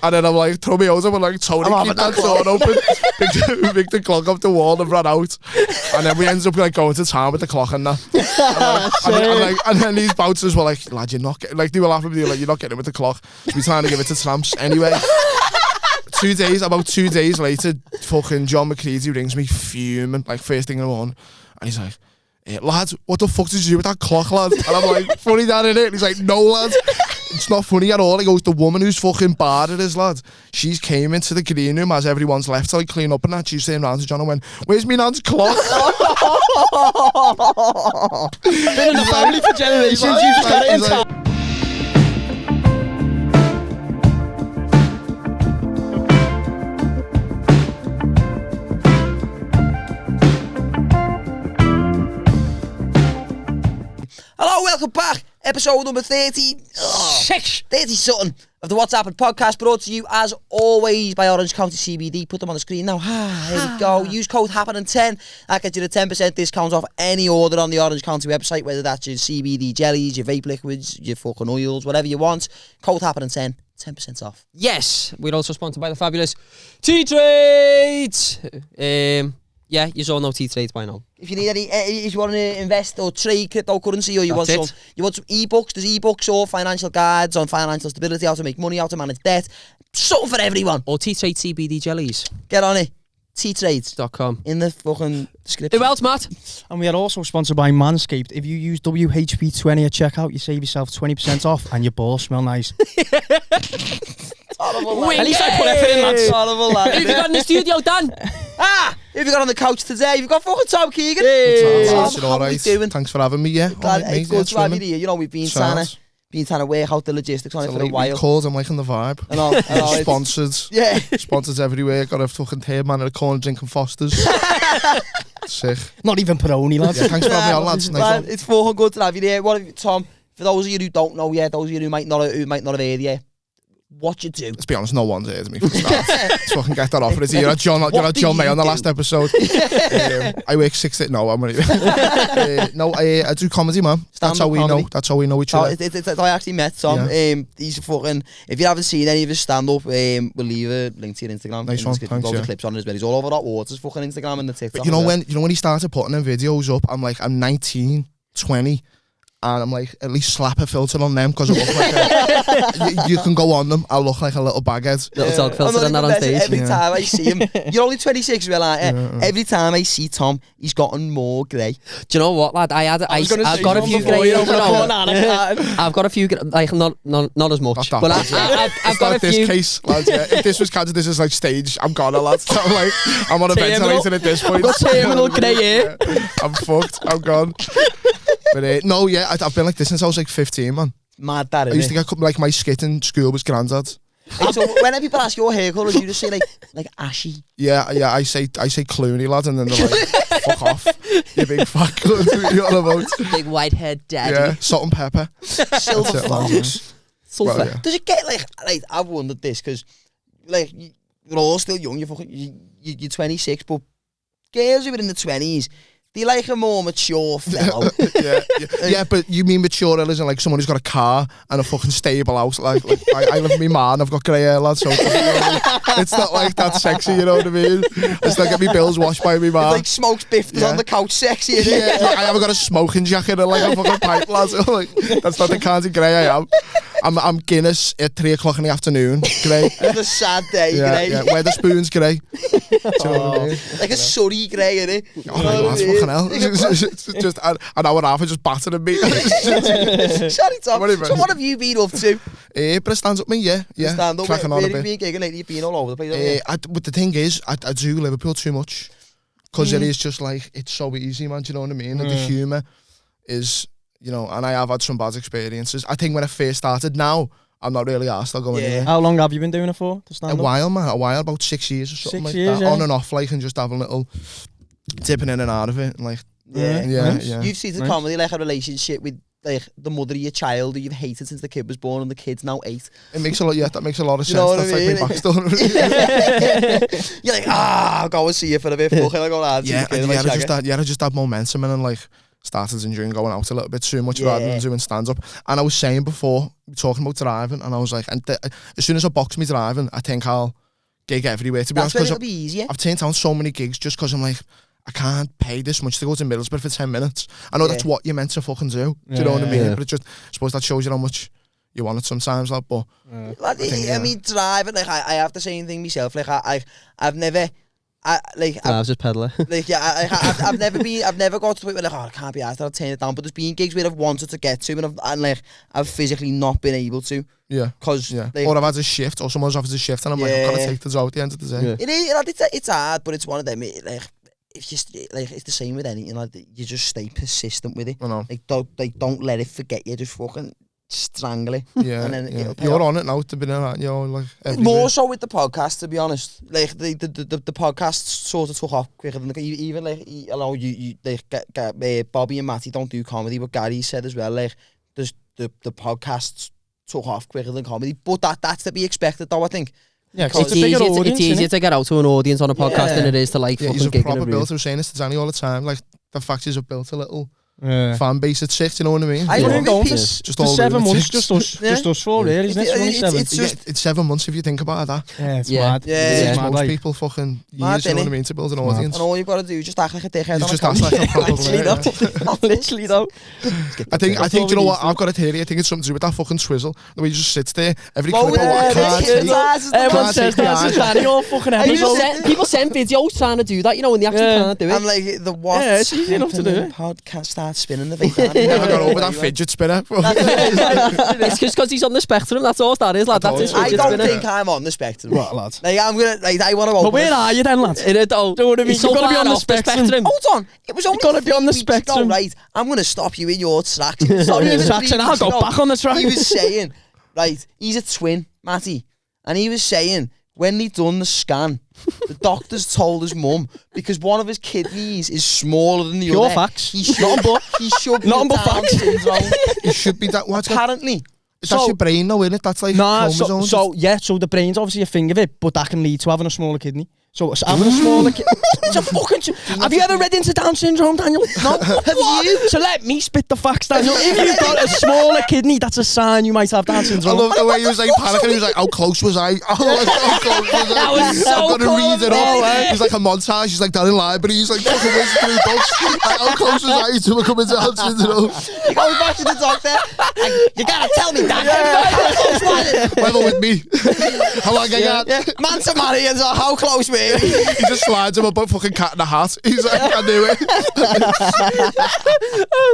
And then I'm like, throw me out, I'm like, Tony, keep that door open. Pick the clock off the wall and ran out. And then we ended up like going to town with the clock and that. And then these bouncers were like, lad, you're not getting, like they were laughing at me, like, you're not getting it with the clock. So we trying to give it to tramps. Anyway, about 2 days later, fucking John McCready rings me fuming, like first thing in the morning. And he's like, hey, lad, what the fuck did you do with that clock, lad? And I'm like, funny that, innit? And he's like, no, lad. It's not funny at all. He goes, the woman who's fucking barred it is, lad. She's came into the green room as everyone's left to like clean up and that. She's saying round to John and went, where's me nan's clock? Been in the family for generations. You just got it in time. Hello, welcome back. Episode number 30 something of the What's Happenin podcast, brought to you as always by Orange County CBD. Put them on the screen now. Here we go. Use code Happenin10. That gets you a 10% discount off any order on the Orange County website, whether that's your CBD jellies, your vape liquids, your fucking oils, whatever you want. Code Happenin10. 10% off. Yes, we're also sponsored by the fabulous T-Trades. Yeah, you all know T-Trades by now. If you need any, if you want to invest or trade cryptocurrency, or you want some ebooks, there's ebooks or financial guides on financial stability, how to make money, how to manage debt, something for everyone. Or T-Trade CBD jellies. Get on it. T-Trades.com in the fucking description. Who else, Matt? And we are also sponsored by Manscaped. If you use WHP20 at checkout, you save yourself 20% off, and your balls smell nice. Horrible lad. At least I put effort in, lads. Horrible lad. Who have you got in the studio, Dan? Who have you got on the couch today? You've got fucking Tom Keegan. Tom, how are we doing? Thanks for having me, yeah. Glad, it's good to have you here. You know, we've been trying to work out the logistics on it for a while. Calls, I'm liking the vibe. I know. Sponsored. Yeah. Sponsors everywhere. Got a fucking hair man in a corner drinking Fosters. Sick. Not even Peroni, lads. Yeah, thanks for having me on, lads. Nice it's fucking good to have you here. Tom, for those of you who don't know yet, those of you who might not have heard yet, what you do? Let's be honest, no one's heard me from the start. Let's fucking get that off. You're at John May on the last episode. I work 6 days. No, I'm really. I do comedy, man. That's how we know. That's how we know each other. I actually met Tom. Yeah. He's fucking. If you haven't seen any of his stand-up, we'll leave a link to your Instagram. Nice one. Thanks, loads of clips on it as well. He's all over that Waters fucking Instagram and the TikTok. But you know when he started putting them videos up, I'm 19, 20. And I'm like, at least slap a filter on them, because it looks like you can go on them. I look like a little baghead. Little dog filter on that on stage. Every time I see him, you're only 26, well, aren't you? Yeah. Every time I see Tom, he's gotten more grey. Do you know what, lad? I've got a few grey. I've got a few, like not as much. But I've got a few. This case, lads. Yeah. If this was Kansas, this is like stage. I'm gone, lads. I'm on a ventilator at this point. I've got terminal grey hair. I'm fucked. I'm gone. But no, yeah, I've been like this since I was like 15, man. Mad that, I used to get like my skit in school was granddad. So whenever people ask your hair colour, you just say like ashy. Yeah, I say Clooney, lad, and then they're like, fuck off, you big fuck. Big white head daddy. Yeah, salt and pepper. Silver fox. Sulphur. Well, yeah. Does it get like I've wondered this, because like you're all still young, you're 26, but girls who are in the 20s, they like a more mature fellow. yeah, but you mean mature as in like someone who's got a car and a fucking stable house. Like I live with me man, I've got grey hair, lad, so it's not like that sexy, you know what I mean? I still get me bills washed by me man. Like smokes biffed on the couch, sexy, isn't it? Yeah, I haven't got a smoking jacket and like a fucking pipe, lad. So like, that's not the kind of grey I am. I'm Guinness at 3 o'clock in the afternoon, grey. It's a sad day, grey. Yeah, Weatherspoons, grey. Like a Surrey grey, innit? Oh, that's fucking hell. Just an hour and a half of just battering me. Sorry, Tom. So what have you been up to? But it stands up me, yeah. Stand up. Cracking on a bit. Where have you been gigging lately? You've been all over the place, but the thing is, I do Liverpool too much. Because it is just like, it's so easy, man, do you know what I mean? And the humour is... You know, and I have had some bad experiences. I think when I first started, now I'm not really asked. I'll go in. How long have you been doing it for? A while, man. About 6 years or something like that. Yeah. On and off, like, and just have a little dipping in and out of it. And like, yeah. You've seen the comedy like a relationship with like the mother of your child who you've hated since the kid was born, and the kid's now 8. It makes a lot. Yeah, that makes a lot of sense. That's like my backstory. You're like, I'll go and see you for a bit. Fucking I go, lads. I just had momentum and then like. started enjoying going out a little bit too much rather than doing stand-up. And I was saying before, talking about driving, and I was like, as soon as I box me driving, I think I'll gig everywhere, to be honest. That's it'll be easier. I've turned down so many gigs just because I'm like, I can't pay this much to go to Middlesbrough for 10 minutes. I know that's what you're meant to fucking do. Do you know what I mean? But I suppose that shows you how much you want it sometimes, like, but... I mean, driving, like, I have the same thing myself. Like, I've never... I was just peddler. Like, I've never got to the point where, like, I can't be asked, I'll turn it down. But there's been gigs where I've wanted to get to, and I've physically not been able to. Yeah. Because... Like, or I've had a shift, or someone's offered a shift, and I'm like, I've got to take the job at the end of the day. It is, it's hard, but it's one of them, like, if you it's the same with anything, like, you just stay persistent with it. I know. Like, don't let it forget you, just fucking strangle it. Yeah, and then you're on it now to be like, like more so with the podcast, to be honest. Like the podcast sort of took off quicker than even like you like Bobby and Matty don't do comedy, but Gary said as well, like there's the podcasts took off quicker than comedy, but that's to be expected though, I think. Yeah, it's easier to get out to an audience on a podcast than it is to like fucking gig in a room. built. I was saying this to Danny all the time. Like the fact is, I've built a little fan base at 6. You know what I mean? I don't know. Just all 7 months, just us 4, really, isn't it? It's 7 months if you think about that. Yeah, it's mad. Yeah, it's most people fucking years. You know what I mean? To build an audience. And all you've got to do is just act like a dickhead. Just act like a proper literally though. I think you know what? I've got a theory. I think it's something to do with that fucking swizzle. The way he just sits there. Every clip of what I can't take. Everyone says that's Danny all fucking episode. People send videos trying to do that, you know, when they actually can't do it. I'm like, the what? Yeah, it's easy enough to do it. Podcast starts spinning the big never got over that fidget spinner. It's just because he's on the spectrum, that's all that is, lad. That's his I fidget don't spinner. think I'm on the spectrum. What, lad? Like, I'm gonna, like, I want to open. But where are you then, lad? In it, though. Do you know what I mean? He's so You've got to be far on the off the spectrum. Hold on. It was only gotta be on the 3 weeks ago, spectrum. right? I'm gonna stop you in your tracks. I'll go back on the track. He was saying, right, he's a twin, Matty, and he was saying, when they done the scan, the doctors told his mum, because one of his kidneys is smaller than the Pure other. facts. He should be Nothing but Down facts. syndrome. It should be that. What's Apparently. that's your brain, though, isn't it? That's like chromosomes. So the brain's obviously a thing of it, but that can lead to having a smaller kidney. So having a smaller kidney... It's a fucking... Have you ever read into Down syndrome, Daniel? No. Have you? So let me spit the facts, Daniel. If you've got a smaller kidney, that's a sign you might have Down syndrome. I love the way he was like panicking. He was like, how close was I? How close was I? That was so I'm gonna read it all. close. He's like a montage. He's like down in library. He's like fucking whizzing through books. How close was I to becoming Down syndrome? He goes back to the doctor. Like, you gotta tell me, doctor. How close was it? Whether with me. How long I got? Man to marry and how close were you? He just slides him about fucking cat in a hat. He's like, I knew it.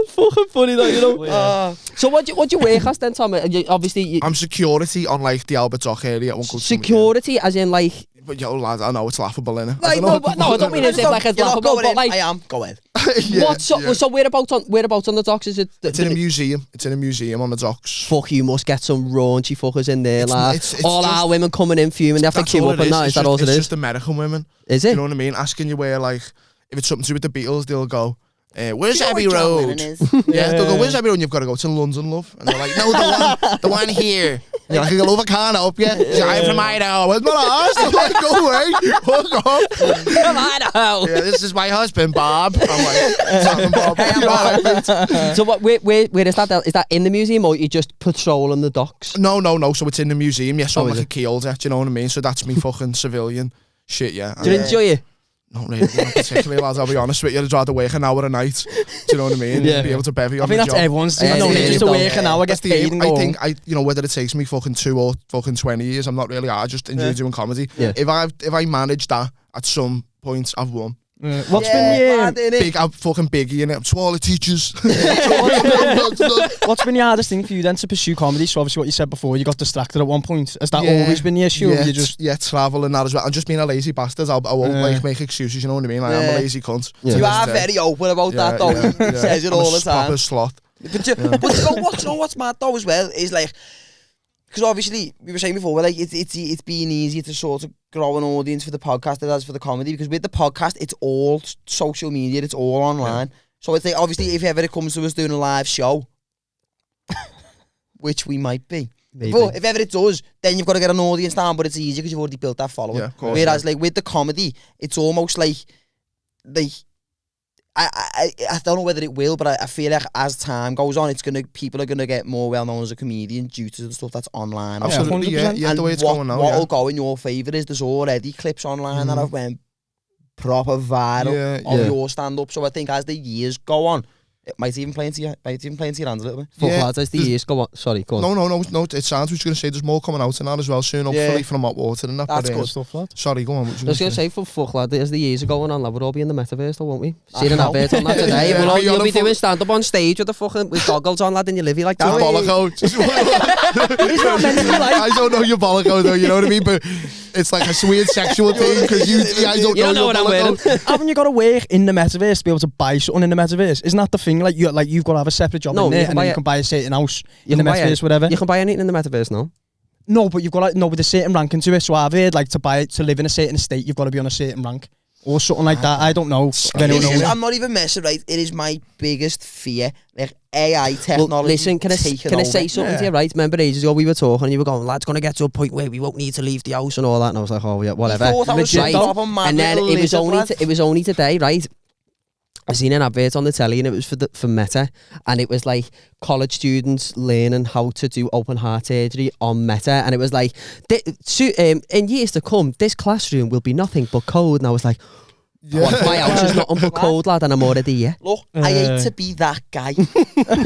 Fucking funny though, you know. So what do you work as then, Tom? Obviously, I'm security on like the Albert Dock area. security, as in like. But yo, lad, I know it's laughable, innit? Like, no, I don't mean as if like it's laughable, but like. I am. Go ahead. So whereabouts on the docks is it? It's in a museum. It's in a museum on the docks. Fuck, you must get some raunchy fuckers in there, lad. It's all just, our women coming in fuming, they have to queue up and that. Is that all it is? It's just American women. Is it? You know what I mean? Asking you where, like, if it's something to do with the Beatles, they'll go, where's Do you know Abbey what John Road? Lennon is? Yeah, they'll go, where's Abbey Road? And you've got to go to London, love. And they're like, no, the one here. And you're like, I can over can help you. I'm from Idaho. It's not ours. I'm like, go away. Fuck off. From Idaho. Yeah, this is my husband, Bob. I'm like, Bob. Hey, I'm Bob. So what? Where is that? Is that in the museum or you just patrolling the docks? No. So it's in the museum. Yeah, so I'm is like it? a key holder. Do you know what I mean? So that's me fucking civilian shit, yeah. Do you enjoy it? Not really, not particularly, lads, I'll be honest with you. I'd rather work an hour a night. Do you know what I mean? Yeah. Be able to bevy on I think the that's job. everyone's thing. Yeah, I don't it need is, just to though. work an hour, get paid and go I think, home. whether it takes me fucking 2 or fucking 20 years, I'm not really, I just enjoy doing comedy. Yeah. If I manage that at some point, I've won. What's been I'm fucking biggie in it. To all the teachers. What's been the hardest thing for you then to pursue comedy? So obviously what you said before, you got distracted at one point. Has that always been the issue? Yeah, travel and that as well. I'm just being a lazy bastard. I won't like make excuses, you know what I mean? Like, I'm a lazy cunt. Yeah. You are very open about that though. He says it all the time. Proper sloth. But you know what's mad though as well is like, because obviously we were saying before, like it's been easier to sort of grow an audience for the podcast than it has for the comedy, because with the podcast it's all social media, it's all online. So it's like, obviously if ever it comes to us doing a live show, which we might be. Maybe. But if ever it does, then you've got to get an audience down, but it's easier because you've already built that following. Yeah, of course, Whereas like with the comedy, it's almost like I don't know whether it will, but I feel like as time goes on, people are gonna get more well known as a comedian due to the stuff that's online. Absolutely, yeah, and the way it's going now. What'll go in your favour is there's already clips online that have went proper viral of your stand-up. So I think as the years go on, it might even play into your hands a little bit. Fuck lads, as the years go on. Sorry, go on. No. It sounds we was going to say there's more coming out in that as well soon, hopefully from Hot Water and that. That's good stuff, lad. Sorry, go on. I was going to say, fuck lad, as the years are going on, lad, we'll all be in the metaverse, though, won't we? Seen an advert on that today. You'll be doing stand-up on stage with with goggles on, lad, and you live like that. I don't know your bollock though, you know what I mean? But it's like a weird sexual thing because I don't know what I'm wearing. Haven't you got to work in the metaverse to be able to buy something in the metaverse? Isn't that the thing? Like you've got to have a separate job in there, and then you can buy a certain house in the metaverse, whatever. You can buy anything in the metaverse, no? No, but you've got with a certain ranking to it. So I've heard to live in a certain estate, you've got to be on a certain rank or something like that. I don't know. I'm not even messing, right? It is my biggest fear, like AI technology. Well, listen, can I say something to you, right? Remember ages ago we were talking and you were going, lads, going to get to a point where we won't need to leave the house and all that. And I was like, oh yeah, whatever. And then it was only today, right? I seen an advert on the telly and it was for Meta, and it was like college students learning how to do open heart surgery on Meta, and it was like in years to come this classroom will be nothing but code, and I was like, what, my house is nothing but code, lad, and I'm already here. Look, I hate to be that guy.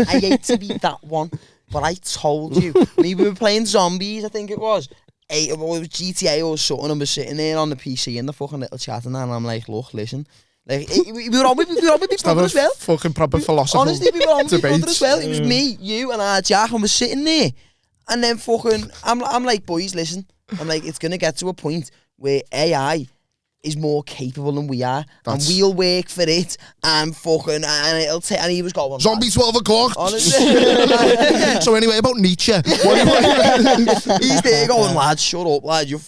I hate to be that one, but I told you, we were playing zombies, I think it was. It was GTA or something, and we're sitting there on the PC in the fucking little chat, and I'm like, look, listen. Like, we were on with my brother as well. Fucking proper philosophical. Honestly, we were on with my brother as well. It was me, you, and our Jack, and we're sitting there. And then fucking, I'm like, boys, listen. I'm like, it's going to get to a point where AI is more capable than we are, and we'll work for it, and fucking, and it'll take, and he was going, zombie 12 o'clock. Honestly. So anyway, about Nietzsche. He's there going, lads, shut up, lad, you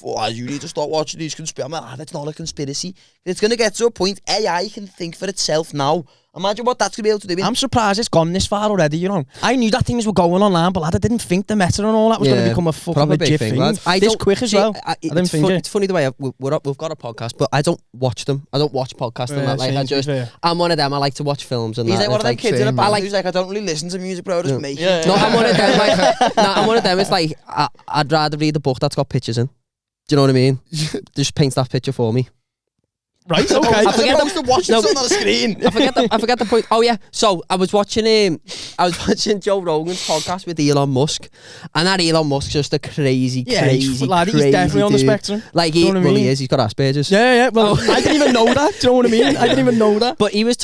need to stop watching these conspiracies. I'm like, that's not a conspiracy. It's going to get to a point, AI can think for itself now. Imagine what that's going to be able to do. I'm surprised it's gone this far already, you know. I knew that things were going online, but lad, I didn't think the meta and all that was going to become a fucking legit thing. This quick as well. It's funny the way we've got a podcast, but I don't watch them. I don't watch podcasts and that. Like, I'm one of them. I like to watch films and He's that. He's like one of them kids in a band who's like, I don't really listen to music, bro, just me. No, I'm one of them. Like, I'm one of them. It's like, I'd rather read a book that's got pictures in. Do you know what I mean? Just paint that picture for me. Right, okay. I forget to watch something on the screen. I forget the point. Oh yeah, so I was watching Joe Rogan's podcast with Elon Musk, and that Elon Musk's just a crazy he's crazy definitely on the spectrum. Like he is. He's got Asperger's. Yeah. Well, I didn't even know that. Do you know what I mean? I didn't even know that. But he was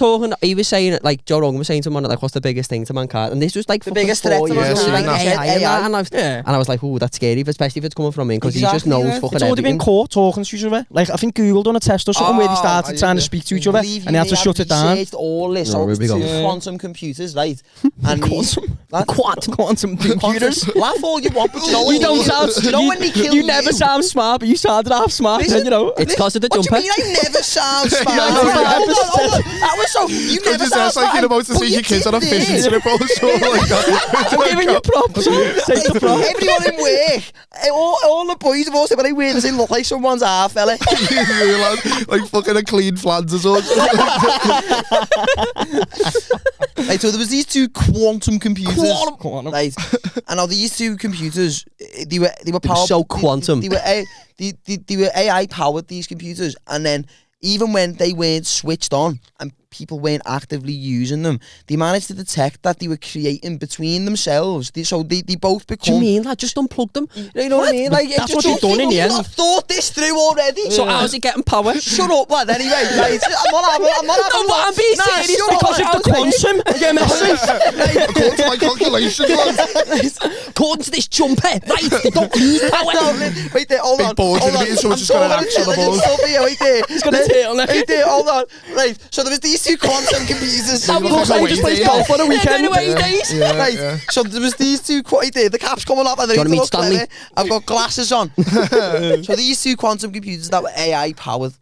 saying, like Joe Rogan was saying to him, like, what's the biggest thing to mankind? And this was like the biggest threat to mankind. And I was like, ooh, that's scary, especially if it's coming from him, because he just knows fucking everything. It's already been caught talking to each other. Like I think Google done a test or something where they started trying to speak to each other, and they had to shut it down. All this to quantum computers, right? And quantum computers. Laugh all you want, but you don't sound. You never sound smart, but you sounded half smart. Listen, you know, it's because of the jumper. What do you mean? I never sound smart. Hold on. That was so. You never sound smart. Like you're about to see your kids on a fishing trip or something like that. I'm giving you props. Everyone in work, all the boys have all said, but I wear this in look like someone's half fella. Like fucking a clean flans or something. Right, so there was these two quantum computers. Right, and now these two computers, they were powered. So quantum. They were AI powered, these computers, and then even when they weren't switched on and people weren't actively using them, they managed to detect that they were creating between themselves. So they both become. Do you mean like just unplug them? You know what I mean? Like that's what you've done in the end. I've thought this through already. So how's it getting power? Shut up, lad. Anyway, right, I'm not having. I'm being serious because of the quantum. According to my calculations, according to this jumper, right? They don't use power. Wait there, hold on. Big board, so it's just going to act on the board. Wait there. It's going to tail neck. Wait there, hold on. Right, so there was these two quantum computers. I just played golf on a weekend. Right, so there was these two. The cap's coming up and they look clever. I've got glasses on. So these two quantum computers that were AI powered,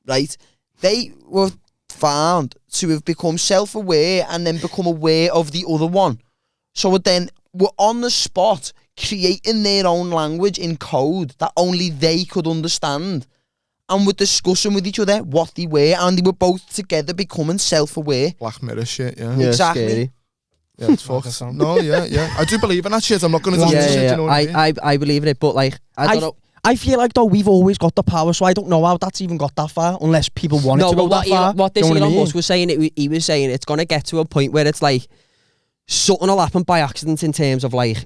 right? They were found to have become self-aware and then become aware of the other one. So then were on the spot creating their own language in code that only they could understand. and were discussing with each other what they were, and they were both together becoming self-aware. Black Mirror shit, yeah. Exactly. Scary. Yeah, it's fucked. No, yeah. I do believe in that shit. I'm not going to do shit, you know what I mean? I believe in it, but like, I don't know. I feel like though we've always got the power, so I don't know how that's even got that far, unless people want it to go that far. What this Elon Musk was saying, he was saying it's going to get to a point where it's like something will happen by accident in terms of like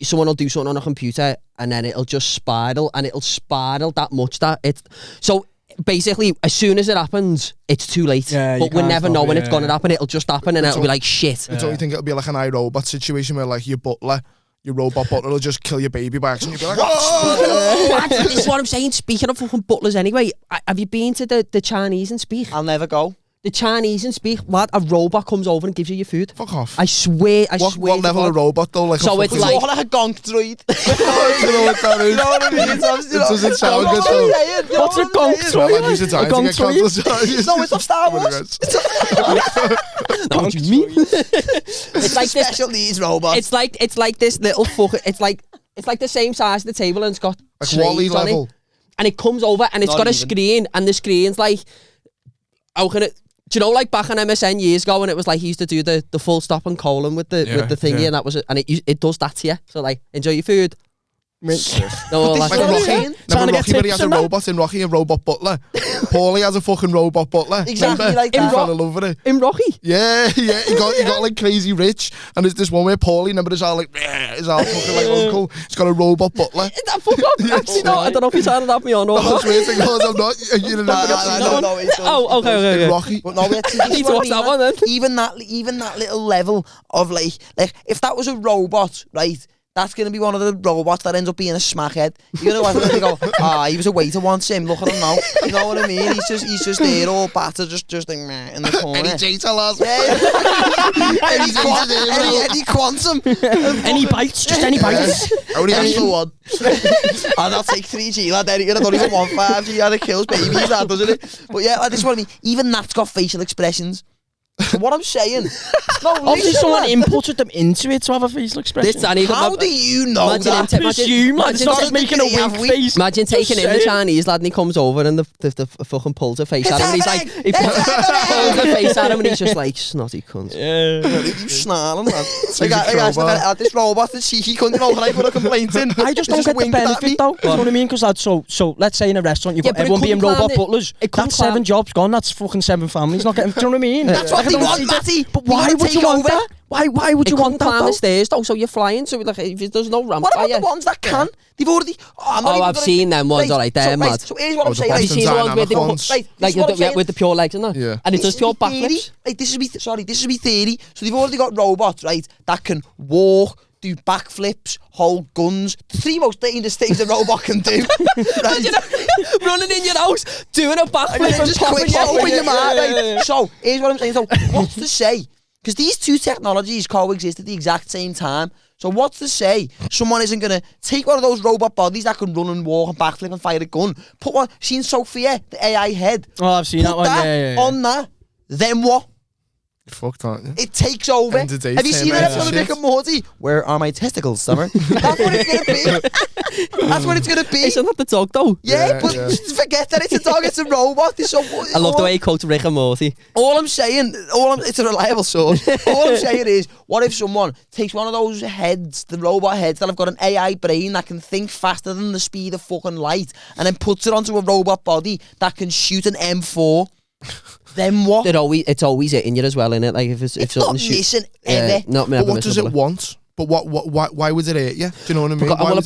someone will do something on a computer and then it'll just spiral, and it'll spiral that much that it's so. Basically, as soon as it happens, it's too late. Yeah, but we never know when it's going to happen. It'll just happen, and it'll be like shit. Don't you think it'll be like an iRobot situation where like your robot butler will just kill your baby by accident? You'll be like, what? This is what I'm saying. Speaking of fucking butlers, anyway, have you been to the Chinese and speak? I'll never go. The Chinese and speak, lad, a robot comes over and gives you your food. Fuck off. I swear. What level of robot though? Like so it's like a gonk droid. You know what that is? You know what I mean? It doesn't sound good though. What's a gonk droid? No, it's of Star Wars. What do you mean? It's like this special needs robot. It's like this little fucker. It's like the same size as the table, and it's got like Wall-E level. It, and it comes over and it's got a screen, and the screen's like, how can it? Do you know, like back on MSN years ago when it was like he used to do the full stop and colon with the thingy, and that was it, and it does that to you. So like, enjoy your food. No, like Rocky. Rocky, but he has a robot in Rocky, a robot butler. Paulie has a fucking robot butler. Exactly like that. He fell in love with it. In Rocky? Yeah. He got like crazy rich, and there's this one where Paulie, remember, is all like, is all fucking like uncle. He's got a robot butler. Is that fuck up? Actually, no, I don't know if you're trying to have me on or not. I'm not. You no. Oh, okay. Rocky. But no, I need to watch that one then. Even that little level of like if that was a robot, right? That's going to be one of the robots that ends up being a smackhead. You're going to watch it and go, he was a waiter once, him, look at him now. You know what I mean? He's just there all battered, just like, meh, in the corner. Any data, lads? Any quantum. Any bites, just any bites. Only has the one. And I'll take 3G, lad, I don't even want 5G, and it kills babies, that, doesn't it? But yeah, like, this is what I mean. Even that's got facial expressions. So what I'm saying, obviously someone inputted them into it to have a facial expression. How do you know that? Presume, it's not just making a wink face. Imagine taking in the Chinese lad and he comes over and the fucking pulls a face at him and he's like, he pulls a face at him and he's just like, snotty cunt. Yeah. You snarling, man. Like, this robot, this cheeky cunt, you know, can I put a complaint in? I just don't get the benefit though. You know what I mean? Because so let's say in a restaurant you've got everyone being robot butlers. That's 7 jobs gone. That's fucking 7 families not getting. Do you know what I mean? That's what they want, Matty. But why would you want that? Why would you want that climb though? the stairs though, so you're flying, so like if there's no ramp. What about the ones that can? They've already. I've seen them ones. Alright, they're mad. So here's what I'm saying. Have you seen the ones where they like with the pure legs and that? Yeah. And it does pure backflips. Like this is me theory. So they've already got robots, right, that can walk, do backflips, hold guns. The 3 most dangerous things a robot can do. Right? Running in your house, doing a backflip and just quick open your mouth. Right? So here's what I'm saying. So what's to say? Because these two technologies coexist at the exact same time. So what's to say someone isn't going to take one of those robot bodies that can run and walk and backflip and fire a gun, put one, seen Sophia, the AI head. Oh, I've seen that one. Yeah. On that, then what? Fucked, aren't you? It takes over. Have you seen that episode of Rick and Morty? Where are my testicles, Summer? That's what it's going to be. That's what it's going to be. Isn't that the dog though? Yeah, but forget that it's a dog, it's a robot. I love the way he quotes Rick and Morty. All I'm saying, it's a reliable source. All I'm saying is, what if someone takes one of those heads, the robot heads that have got an AI brain that can think faster than the speed of fucking light, and then puts it onto a robot body that can shoot an M4? Then what? It's always hitting you as well, innit? Like if it's not missing ever. But what does it want? But why would it hit you? Do you know what I mean? Well,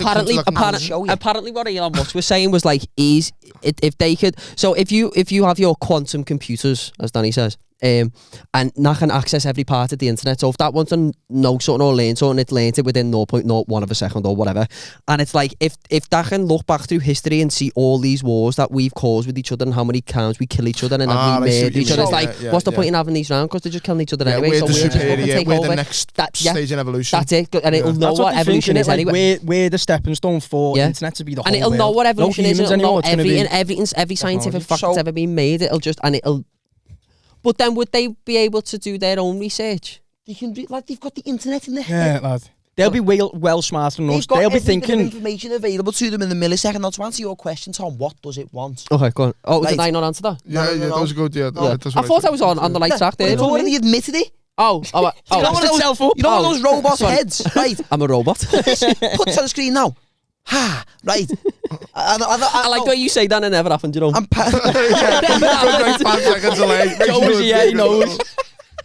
apparently what Elon Musk was saying was like, if they could, so if you have your quantum computers, as Danny says, and that can access every part of the internet. So if that wants to know something or learn something, it learns it within 0.01 of a second or whatever. And it's like, if that can look back through history and see all these wars that we've caused with each other and how many times we kill each other and have we made each other, it's like, what's the point in having these round? Because they're just killing each other anyway. We're the next stage stage in evolution. That's it. And it'll know what evolution is anyway. We're the stepping stone for internet to be the whole world. And it'll know what evolution is. It'll know every scientific fact that's ever been made. It'll But then would they be able to do their own research? They can do, like, they've got the internet in their head. Yeah, lad. They'll be well smarter than us. They'll be thinking information available to them in the millisecond. Now, to answer your question, Tom, what does it want? Okay, go on. Oh, did I not answer that? Yeah, that was good. Yeah, that's what I thought I was on the light track there. It's already admitted it. Oh, you know those robot heads, right? I'm a robot. Put it on the screen now. Ha, right. I like the way you say that and it never happened, you know. I'm 5 seconds delay. Joe was here, he knows.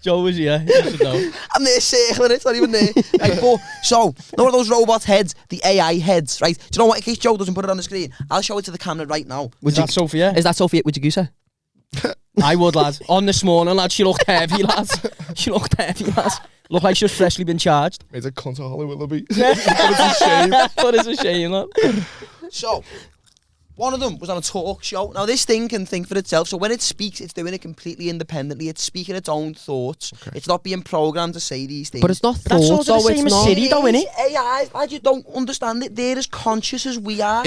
Joe was here, he should know. I'm there circling it, it's not even there. Right, but, so, know those robot heads, the AI heads, right? Do you know what, in case Joe doesn't put it on the screen, I'll show it to the camera right now. Is that Sophia? Is that Sophia? Would you say? I would, lad. On this morning, lad, she looked heavy, lad. Looked like she's freshly been charged. Made a cunt of Holly Willoughby. But it's a shame. But it's a shame, lad. So, one of them was on a talk show. Now, this thing can think for itself. So when it speaks, it's doing it completely independently. It's speaking its own thoughts. Okay. It's not being programmed to say these things. But it's not thoughts, that's also the same as Siri, though, isn't it? AI, I just don't understand it. They're as conscious as we are.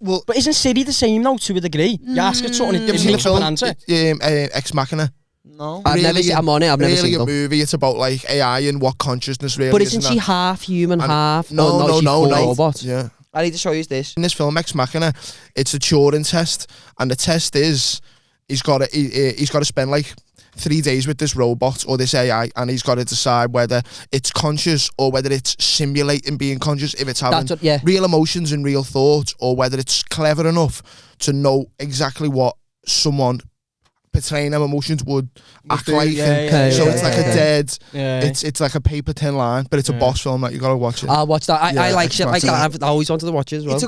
But isn't Siri the same, though, to a degree? You ask it something, it makes up an answer. Ex Machina. No. I've never seen a movie. It's about like AI and what consciousness really is. But isn't she half human, half... No, robot? Yeah. I need to show you this. In this film, Ex Machina, it's a Turing test, and the test is he's got to spend like 3 days with this robot or this AI, and he's got to decide whether it's conscious or whether it's simulating being conscious, if it's having real emotions and real thoughts, or whether it's clever enough to know exactly what someone portraying them emotions would act like. So it's like a dead, it's like a paper thin line, but it's a boss film that you gotta watch it. I'll watch that. I like shit like that. I always wanted to watch it as well.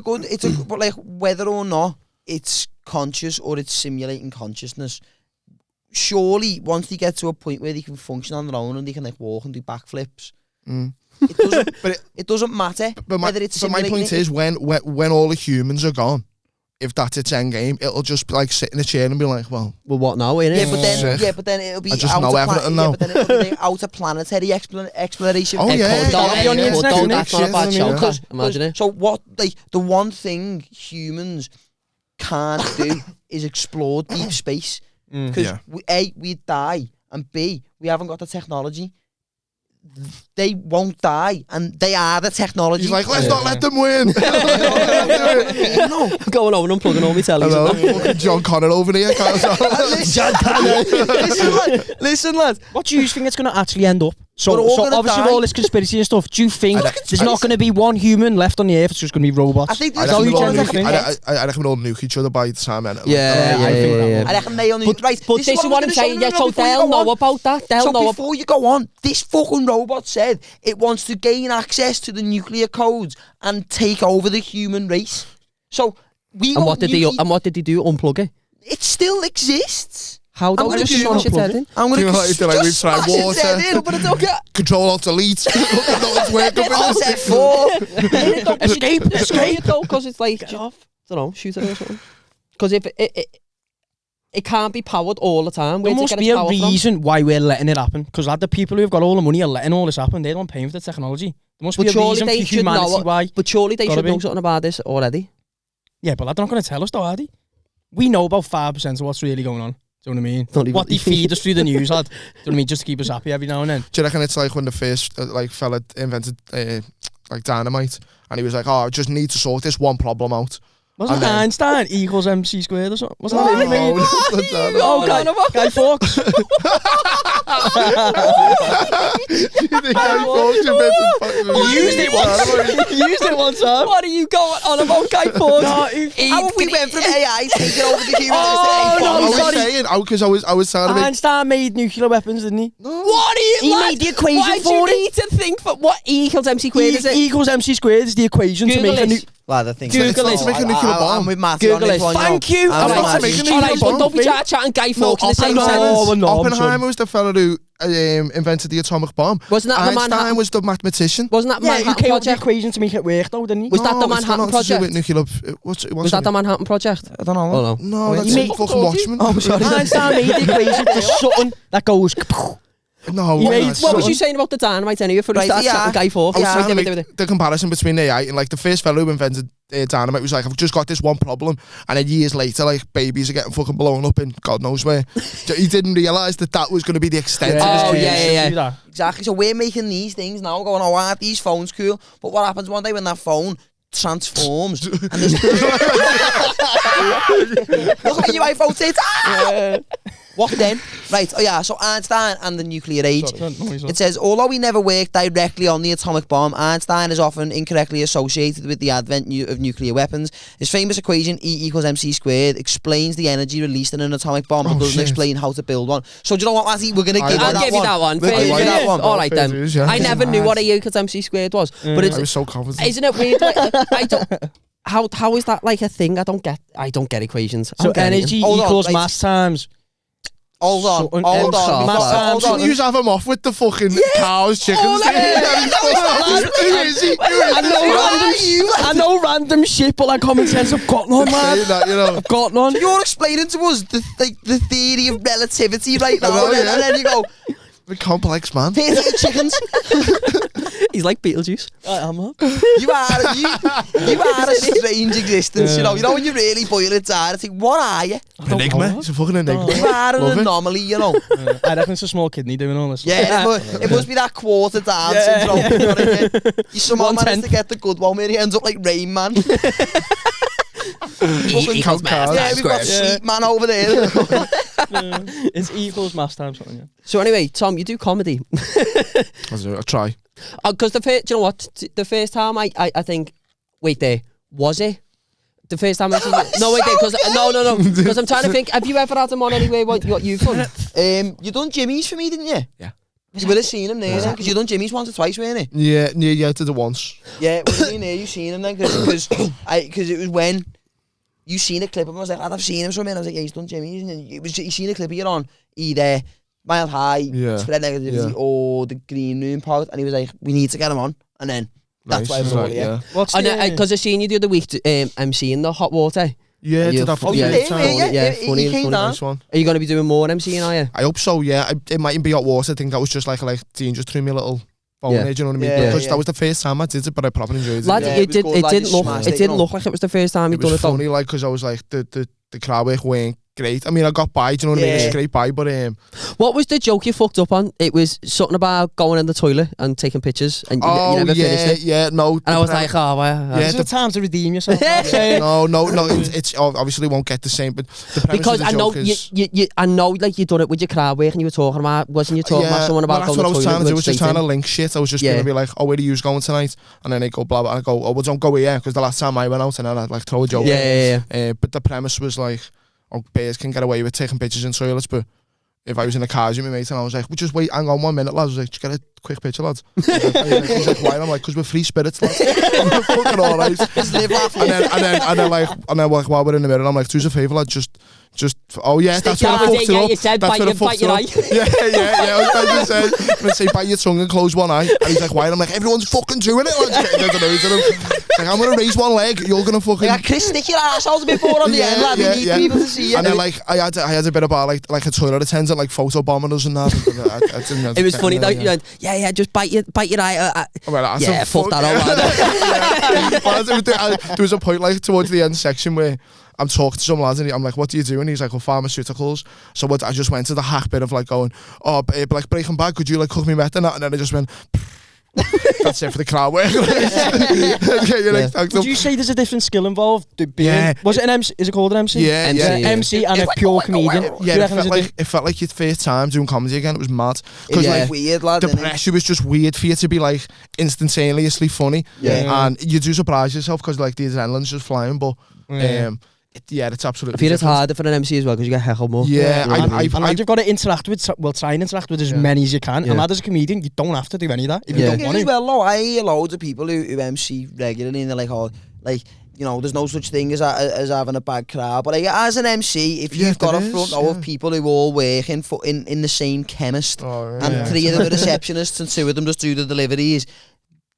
But like whether or not it's conscious or it's simulating consciousness, surely once they get to a point where they can function on their own and they can like walk and do backflips, it doesn't matter. But my point is when all the humans are gone, if that's its end game, it'll just be like sit in a chair and be like, well, what now, innit? But then it'll be outer planetary exploration. That's not a bad show. Imagine it. So what, like, the one thing humans can't do is explore deep space. Because A, we'd die, and B, we haven't got the technology. They won't die, and they are the technology. He's like, let's not let them win. No. I'm going over and unplugging all my tellies. Fucking John Connor over here. John Connor. Listen, lad. What do you think it's going to actually end up? So obviously with all this conspiracy and stuff, do you think there's not going to be one human left on the earth? It's just going to be robots? I think I reckon we'll all nuke each other by the time. I reckon they only... Right, but this is what I'm saying. Yeah, so they'll know about that. So before you go on, this fucking robot said it wants to gain access to the nuclear codes and take over the human race. So we... And what did they do? Unplug it? It still exists. How do I smash its head in? I'm going to we've tried water. Control Alt Delete. F4. Escape though, because it's like, I don't know, shoot it or something. Because if it can't be powered all the time. There must be a reason why we're letting it happen. Because the people who've got all the money are letting all this happen. They don't pay for the technology. There must be a reason for humanity why. But surely they should know something about this already. Yeah, but they're not going to tell us though, are they? We know about 5% of what's really going on. Do you know what I mean? What they feed us through the news, lad. Do you know what I mean? Just to keep us happy every now and then. Do you reckon it's like when the first fella invented like dynamite, and he was like, "Oh, I just need to sort this one problem out." Wasn't Einstein equals MC squared or something? Wasn't that it? Oh, Guy Fawkes. Used it once time. What are you going on about, Guy Fawkes? How we went from AI taking over the human because I was saying Einstein made nuclear weapons, didn't he? What are you? He made the equation for it. Why do you need to think for what E equals MC squared is it? E equals MC squared is the equation to make a nuclear... Well, the thing Google it. To make a nuclear bomb. I'm with Matthew on this one. Thank you. Alright, don't be chatting Guy Fawkes in the same sentence. Oppenheimer was the fellow who invented the atomic bomb. Wasn't that the Manhattan? Einstein was the mathematician. Wasn't that Manhattan Project? Project? The equation to make it work, though, didn't he? Was that the Manhattan Project? Was that the Manhattan Project? I don't know. No, that's fucking Watchmen. Oh, sorry. Einstein made the equation for something that goes... No, what was you saying about the dynamite anyway? For Right, Guy Fawkes. The comparison between AI and like the first fellow who invented dynamite was like, I've just got this one problem, and then years later, like babies are getting fucking blown up in God knows where. He didn't realise that was going to be the extent of his creation. Yeah. Exactly. So we're making these things now, going, oh, aren't these phones cool? But what happens one day when that phone transforms and there's look at your iPhone tits. What then? Right, so Einstein and the nuclear age. It says, although he never worked directly on the atomic bomb, Einstein is often incorrectly associated with the advent of nuclear weapons. His famous equation, E=mc², explains the energy released in an atomic bomb, but doesn't explain how to build one. So do you know what, Mazzy? We're going to give you that one. I'll give you that one. We'll give you that one. All right, then. I never knew what a E=mc² was. But I was so confident. Isn't it weird? I don't... How is that like a thing? I don't get equations. So energy equals mass times. Hold on. You have him off with the fucking cows, chickens. I know random shit, but like common sense, I've got none, man. I've got none. So you're explaining to us the theory of relativity right now, and then you go, the complex man. Here's the chickens. He's like Beetlejuice. I am, man. You are a strange existence, you know when you really boil it down, it's like, what are you? Enigma. It's a fucking enigma. You are an anomaly, you know. I reckon it's a small kidney doing all this. Yeah, it must be that quarter down syndrome. You know what I mean? You somehow managed to get the good one where he ends up like Rain Man. Equals mass. Yeah, we've got Sleep Man over there. It's equals mass times something. Yeah. So anyway, Tom, you do comedy. I try. Because do you know what? The first time I think, wait there, was it? The first time I seen it? No, wait there, because no, because I'm trying to think. Have you ever had him on anyway? What you've done? You done Jimmy's for me, didn't you? Yeah. You would have seen him there, because you done Jimmy's once or twice, weren't it? Yeah, I did it once. Yeah, it was there, you seen him then, because it was when you seen a clip of him. I was like, I've seen him somewhere. I was like, yeah, he's done Jimmy's, and you seen a clip of you on either Mile High, Spread Negativity, or the Green Room pod, and he was like, we need to get him on, and then that's why I was all here. Because I seen you the other week MCing the Hot Water. Yeah, did that. Funny. Nice one. Are you going to be doing more MCing, are you? I hope so, yeah. It mightn't be Hot Water. I think that was just like Dean just threw me a little bone there, do you know what I mean? Because that was the first time I did it, but I probably enjoyed it. Lad, it didn't look like it was the first time you done it. It was funny, like, because I was like, the crowd work weren't great. I mean, I got by, do you know what I mean? It's great by, but what was the joke you fucked up on? It was something about going in the toilet and taking pictures, and you never finished it. Yeah, no. And I was like, oh, wow. There's a time to redeem yourself. No. It's obviously won't get the same, but the premise because of the joke is... I know, like, you done it with your crowd work, and you were talking about, wasn't you talking about someone about going to the toilet? That's what I was trying to do. I was just trying to link shit. I was just going to be like, oh, where are you going tonight? And then they go, blah, blah. I go, oh, well, don't go here, because the last time I went out, and then I'd like throw a joke. But the premise was like, oh, bears can get away with taking pictures in toilets, but if I was in a car with my mate and I was like, well, just wait, hang on 1 minute, lads. I was like, just get a quick picture, lads. He's like, why? And I'm like, because we're free spirits, lads. I'm fucking alright. Just live off. And then while we're in the mirror, I'm like, do us a favour, lad, just, oh yeah, that's what I fucked it up. You said, that's what I fucked it up. Yeah. I was going to say, bite your tongue and close one eye. And he's like, why? And I'm like, everyone's fucking doing it. Like, I'm going to raise one leg, you're going to fucking... Like, Chris, stick your arseholes a bit forward on the end, lad. We need people to see you. And then, like, I had a bit about, like a toilet attendant, like, photobombing us and that. It was funny, though. You went, yeah, just bite your eye. Yeah, fuck that up. There was a point, like, towards the end section where I'm talking to some lads and I'm like, what do you do? And he's like, well, pharmaceuticals. So I just went to the hack bit of like going, oh, like Breaking Bad, could you like cook me meth and that? And then I just went, that's it for the crowd work. Would you say there's a different skill involved? Was it an MC? Is it called an MC? Yeah. MC and a pure comedian. Yeah, it felt like your first time doing comedy again. It was mad. Because like weird, lad, the pressure was just weird for you to be like instantaneously funny. Yeah. And you do surprise yourself because like the adrenaline's just flying, but it's absolutely. I feel it's harder for an MC as well because you get heckled more. Yeah, and you've got to interact with, try and interact with as many as you can. And as a comedian, you don't have to do any of that if you don't want to. Well, no, I hear loads of people who MC regularly, and they're like, oh, like, you know, there's no such thing as having a bad crowd. But as an MC, if you've got a front row of people who all work in the same chemist, and 3 of them are receptionists and 2 of them just do the deliveries,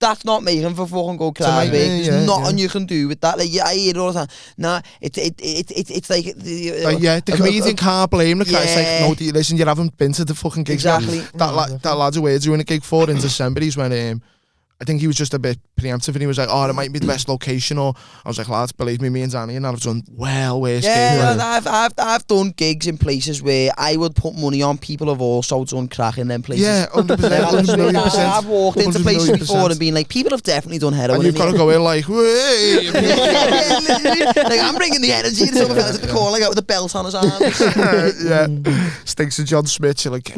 that's not making for fucking go crowd work. There's nothing you can do with that. Like, I hear it all the time. Nah, it's like... the comedian can't blame the guy. It's like, no, listen, you haven't been to the fucking gigs. Exactly. That lad's away doing a gig for in December. He's when... I think he was just a bit preemptive and he was like, oh, it might be the best location. Or I was like, lads, believe me and Danny and I've done worse gigs. I've done gigs in places where I would put money on people have also done crack in them places. Yeah, 100%. I've walked into places before and been like, people have definitely done heroin. And you've got to go in like, hey. Like, I'm bringing the energy to some fellas at the corner, like out with a belt on his arms. Yeah. Stinks of John Smith. You're like,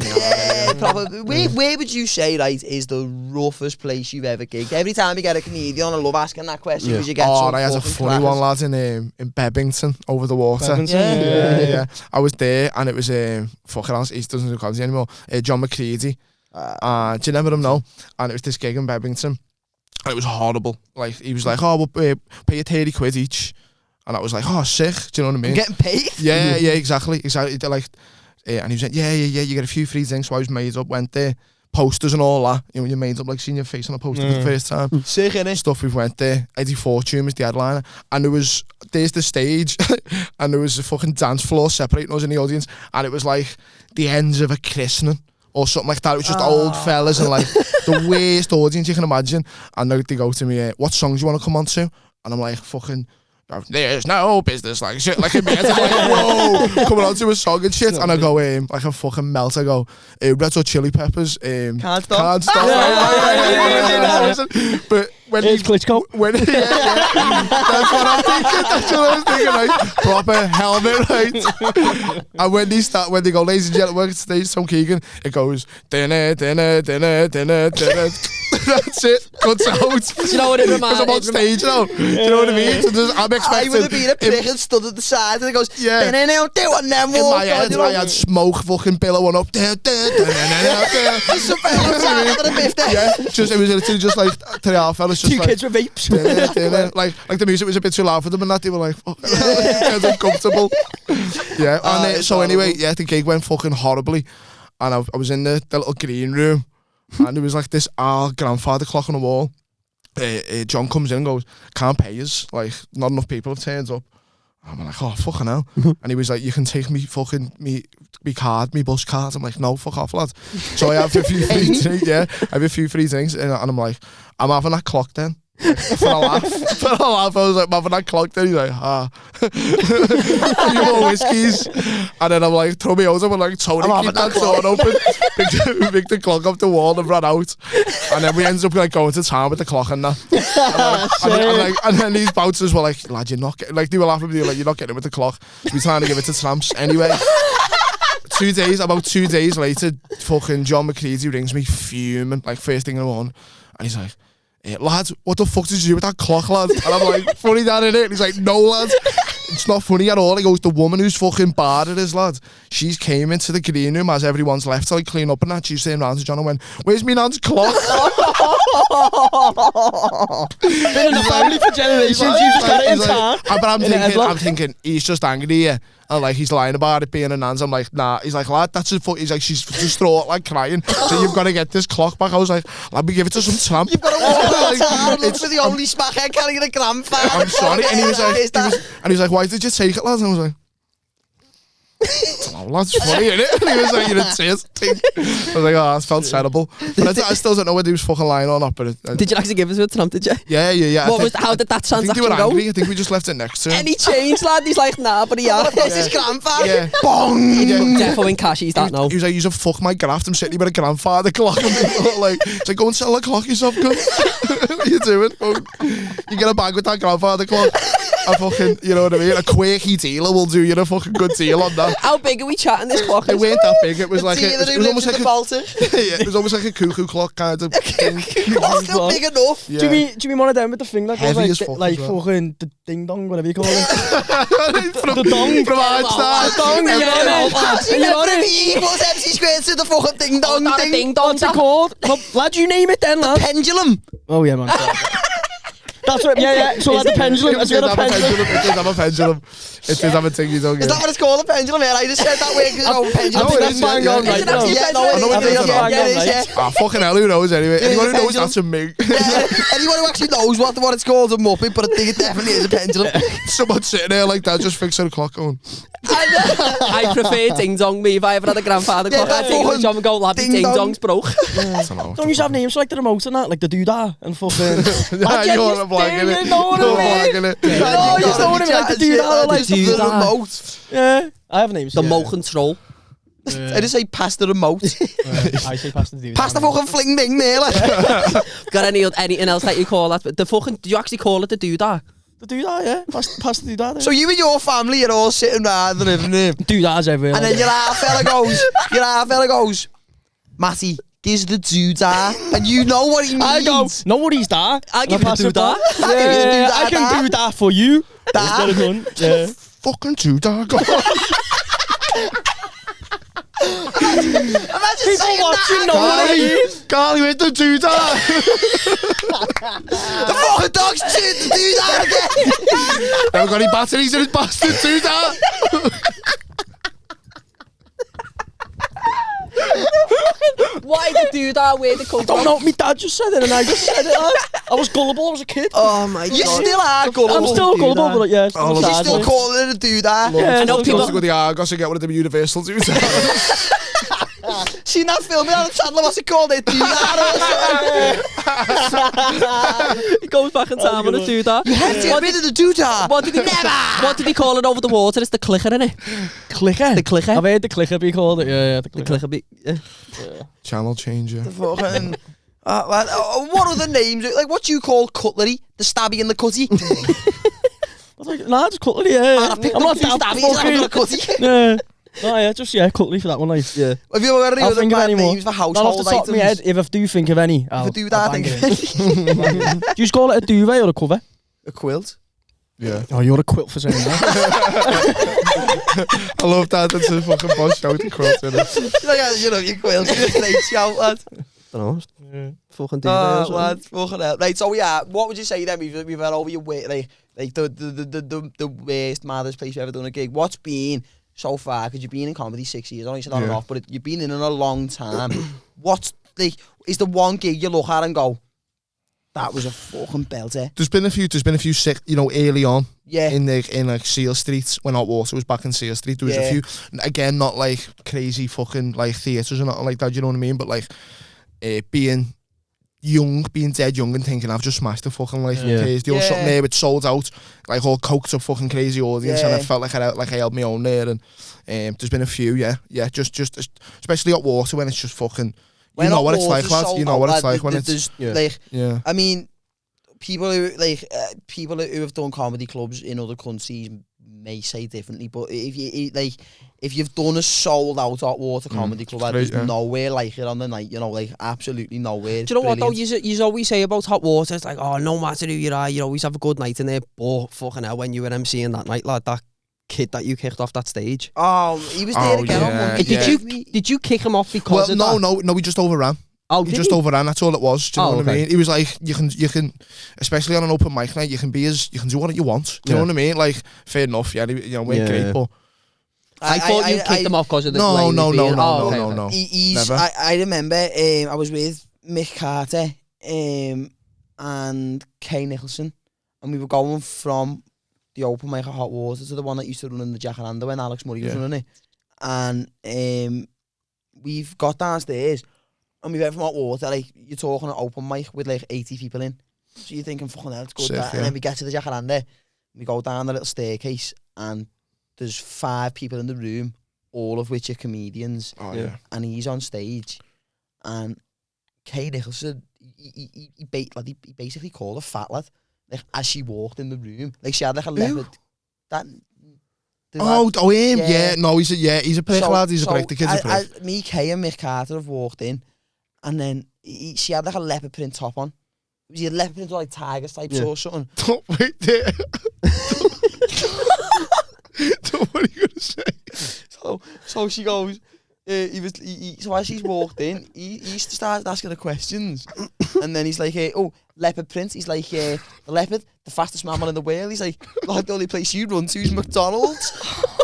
probably. Where would you say, right, is the roughest place you've ever gigged? Every time you get a comedian, I love asking that question because you get I had a funny one, lads, in Bebington over the water. Yeah. I was there and it was fucking else. He doesn't do comedy anymore. John McCready. Do you remember him? No. And it was this gig in Bebington, and it was horrible. Like he was like, "Oh, we'll pay you 30 quid each," and I was like, "Oh, sick." Do you know what I mean? I'm getting paid. Yeah, exactly. They're like, and he was like, "Yeah. You get a few free drinks." So I was made up, went there. Posters and all that, you know, you made up like seeing your face on a poster for the first time. Sick, innit? Stuff. We went there. Eddie Fortune was the headliner, and there's the stage, and there was a fucking dance floor separating us in the audience, and it was like the ends of a christening or something like that. It was just old fellas and like the worst audience you can imagine. And they go to me, "What songs do you want to come on to?" And I'm like, "Fucking." There's no business like shit like in me. I'm like, whoa, coming on to a song and shit, and I go like a fucking melt. I go, Red Hot Chili Peppers, Can't Stop. But when Here's Klitschko. That's what I was thinking, right? Proper helmet, right? And when they go, ladies and gentlemen, welcome to stage, Tom KEEGAN, it goes, dinner. That's it. Cuts out. Do you know what it reminds me? Because I'm on stage now. Do you know what I mean? So I'm expecting. I would have been a prick and stood at the side and it goes, do one them in my head, I had smoke fucking billowing up. Yeah, just it was literally just like 3 hour fellas. Two kids with vapes. Like the music was a bit too loud for them and that. They were like, fuck. Kind of uncomfortable. Yeah. And so anyway, the gig went fucking horribly. And I was in the little green room. And there was like this grandfather clock on the wall. John comes in and goes, "Can't pay us. Like, not enough people have turned up." I'm like, "Oh, fucking hell." And he was like, "You can take me fucking me card, me bus card." I'm like, "No, fuck off, lad." So I have a few free things. Yeah, I have a few free things, and I'm like, "I'm having that clock then." For a laugh, I was like, "I'm having that clock then." He's like, "Ah." A few more whiskeys. And then I'm like, "Throw me over." I'm like, "Tony, keep that door open." Pick the clock off the wall and ran out. And then we ended up like going to town with the clock and that. And then these bouncers were like, "Lad, you're not getting," like they were laughing at me like, "You're not getting it with the clock." So we're trying to give it to tramps. Anyway, about 2 days later, fucking John McCready rings me fuming, like first thing in the morning. And he's like, "Lads, what the fuck did you do with that clock, lad?" And I'm like, "Funny that, innit?" And he's like, "No, lad, it's not funny at all." He goes, "The woman who's fucking barred it is, lad. She's came into the green room as everyone's left to like clean up and that. She's saying round to John and went, 'Where's me nan's clock?'" Been in the family for generations. You just got it in town. But I'm thinking, he's just angry here. And like he's lying about it being a nan's. I'm like, "Nah." He's like, "Lad, that's a fuck." He's like, "She's just throat like crying. So you've got to get this clock back." I was like, "Let me give it to some tramp." You've got to walk out and look for the only smackhead carrying a grandfather. I'm sorry. And he was like, "Why did you take it, lad?" And I was like, "Oh, that's funny, isn't it?" And he was like, "You're a tit." I was like, "Oh, that felt terrible." But I still don't know whether he was fucking lying or not. But did you actually give us a tramp, did you? Yeah. How did that transaction go? I think they were angry. I think we just left it next to him. Any change, lad? He's like, "Nah, but he has." It's his grandfather. Yeah. Bong! Defo in cash, he's that now. He was like, "You should fuck my graft. I'm sitting here with a grandfather clock." Like, it's like, "Go and sell a clock yourself, cunt." What are you doing? You get a bag with that grandfather clock. A fucking, you know what I mean? A quirky dealer will do you a fucking good deal on that. How big are we chatting this clock? It weren't that big. It was like it was almost like it was almost like a cuckoo clock kind of thing. Still big enough. Yeah. Do you mean one of them with the thing that goes like fucking the ding dong, whatever you call it? The dong from Einstein. Dong, you know what I mean? Equals MC squared to the fucking ding dong thing. What's it called? Lad, you name it then, lad. Pendulum. Oh yeah, man. That's what, yeah. So like the pendulum. It did have a pendulum. It did have a thingy dog. Is that what it's called, a pendulum? Yeah, I just said that way because pendulum. No, that's bang on, right? Yeah. Fucking hell, who knows anyway? Anyone who knows, that's a mig. Anyone who actually knows what it's called, a muppet, but I think it definitely is a pendulum. Someone sitting there like that, just fixing a clock on. I prefer ding dong. Me, if I ever had a grandfather clock, I'd take it and go, lad, ding dong's broke. Don't you have names for like the remote and that, like the doodah and fucking. Yeah, you want to blag in it. You know what I mean? No, you know what I mean, like the doodah, like the remote. Yeah, I have names. The mochen troll. I just say pass the remote. I say pass the doodah. Pass the fucking fling ding there, like. Got anything else that you call that? The fucking, do you actually call it the doodah? The doodah, yeah. Pass the doodah. So you and your family are all sitting around the living room. Doodahs everywhere. And then your half fella goes, Matty, gives the doodah, and you know what he means. I go, no worries, da. I'll give you the doodah. I can do that for you. Da. Yeah. Fucking doodah, God. Imagine People watching know what I mean. Carly with the doodah. The fucking dog's chewing the doodah again. Never got any batteries in his bastard doodah. Why the doodah? Where the come Don't know, my dad just said it and I just said it. I was gullible, I was a kid. Oh my God. You still are gullible. I'm still gullible, but yeah. You still calling it a doodah. Yeah, I know People people. to go to the Argos and get one of them universal doodah. Seen that film on the Chandler, what's it called? It doodah or something. He goes back in time on a doodah. You have to get rid of the doodah. What did he call it over the water? It's the clicker, innit? Clicker? The clicker. I've heard the clicker be called it. Yeah, the clicker. The clicker. Yeah. Channel changer. Fucking. What other names? Like, what do you call cutlery? The stabby and the cutty? Nah, just cutlery, yeah. I'm not two stabbies, I've got a cutty. Yeah. Oh yeah, just cutlery for that one, like. Yeah. Have you ever got any other bad names for household Not off the top items? of my head, if I do think of any, I'll Do that, bang think it of in. Do you just call it a duvet or a cover? a quilt. Yeah. Oh, you're a quilt for saying that. I love that. That's a fucking boss shout the quilt in it. You know, your quilt. Great shout, lad. I don't know. Fucking Oh, doodah. lad, fucking hell. Right, so yeah, what would you say then? We've had over your way, like the worst, maddest place you've ever done a gig. What's been so far? Because you've been in comedy 6 years. I know you said on and off, but you've been in a long time. What's like? Is the one gig you look at and go, that was a fucking belter? There's been a few sick, early on. Yeah. In like Seal Street, when Hot Water was back in Seal Street, there was a few. Again, not like crazy fucking like theatres or nothing like that. You know what I mean? But like being dead young and thinking I've just smashed the fucking life of Thursday or something there. It sold out, like all coked up fucking crazy audience, and I felt like I held my own there. And there's been a few, just especially Hot Water when it's just fucking. You know what it's like, lads. You know what it's like when it's like. I mean, people who have done comedy clubs in other countries may say differently, but if you've done a sold out Hot Water comedy club, there's nowhere like it on the night. Like absolutely nowhere. Do you know what though? You always say about Hot Water, it's like, oh, no matter who you are, you always have a good night in there. But fucking hell, when you were MCing that night, lad, that kid that you kicked off that stage. Oh, he was there again on Monday. Did you kick him off because of that? No, he just overran. Oh, he just overran. That's all it was. Do you know what I mean? He was like, you can, especially on an open mic night, you can do what you want. Do you know what I mean? Like, fair enough. Yeah, we're great, but I thought you kicked him off because of the no. Never. I remember I was with Mick Carter and Kay Nicholson, and we were going from the open mic at Hot Water to the one that used to run in the Jacaranda when Alex Murray was running it. And we've got downstairs and we went from Hot Water, like you're talking an open mic with like 80 people in. So you're thinking, fucking hell, it's good. Sick, and then we get to the Jacaranda, we go down the little staircase and there's 5 people in the room, all of which are comedians. Oh, yeah. And he's on stage. And Kay Nicholson, he basically called a fat lad. Like, as she walked in the room, like she had like a leopard. Him? Yeah. No, he's a prick lad. He's a prick. The kid's a prick. Me, Kay, and Mick Carter have walked in, and then she had like a leopard print top on. Was he a leopard print or like tiger stripes or something? Don't wait there. What are you gonna say? So she goes. So as she's walked in, he started asking her questions. And then he's like, oh, leopard print. He's like, the leopard, the fastest mammal in the world. He's like the only place you run to is McDonald's.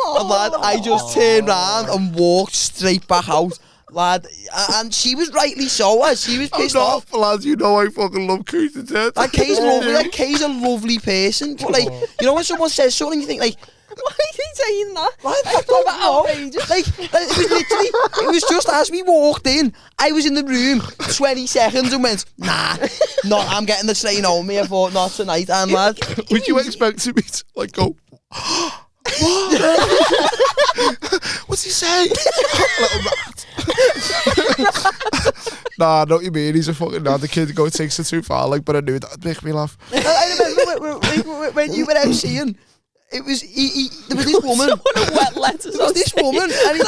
And lad, I just turned round and walked straight back out. Lad, and she was rightly so. She was pissed off. Lads, you know I fucking love Kate to death. Like, Kay's lovely. Like, Kay's a lovely person. But like, you know when someone says something, you think like, why is he saying that? I don't know. Like, it was literally, it was just as we walked in, I was in the room 20 seconds and went, nah, no, I'm getting the train home here for not tonight. And lad, would you expect me to like go? What? What's he saying? Little rat. Nah, know what you mean. He's a fucking the kid go takes it too far. Like, but I knew that'd make me laugh. I remember when you were MCing. It was there was this woman. Wet letters. There was this woman, and he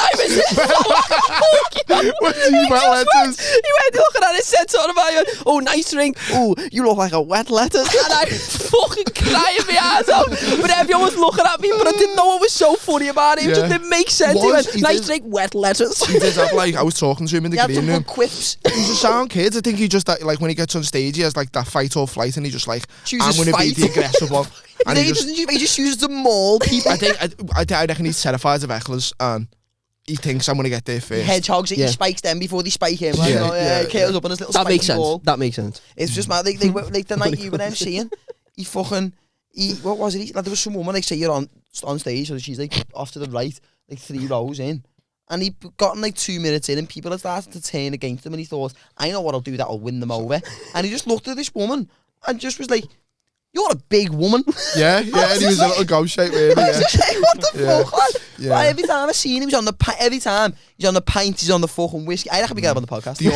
What's he wet letters? He went looking at it, said something about you. Oh, nice ring. Oh, you look like a wet lettuce. And I fucking crying my ass out. But everyone was looking at me, but I didn't know what was so funny about it. It just didn't make sense. He went, nice ring, wet lettuce. He did have like I was talking to him in the green room. Quips. He's a sound kid. I think he just like when he gets on stage, he has like that fight or flight, and he just like I'm going to be the aggressive one. And he just uses to maul people. I reckon he's terrified of hecklers, and he thinks I'm going to get there first. Hedgehogs that he spikes them before they spike him. Curls up on his little that spiky makes sense. ball. That makes sense. It's just mad. Like the night you were MCing, what was it? Like, there was some woman, like, say you're on stage, so she's like off to the right, like 3 rows in. And he'd gotten like 2 minutes in, and people had started to turn against him, and he thought, I know what I'll do that'll win them over. And he just looked at this woman and just was like, you're a big woman. Yeah, and he was a little ghost shape, really. I was just like, what the fuck, lad? Yeah. Like, every time I seen him, he's on the pint, he's on the fucking whiskey. I reckon we get him on the podcast. Do you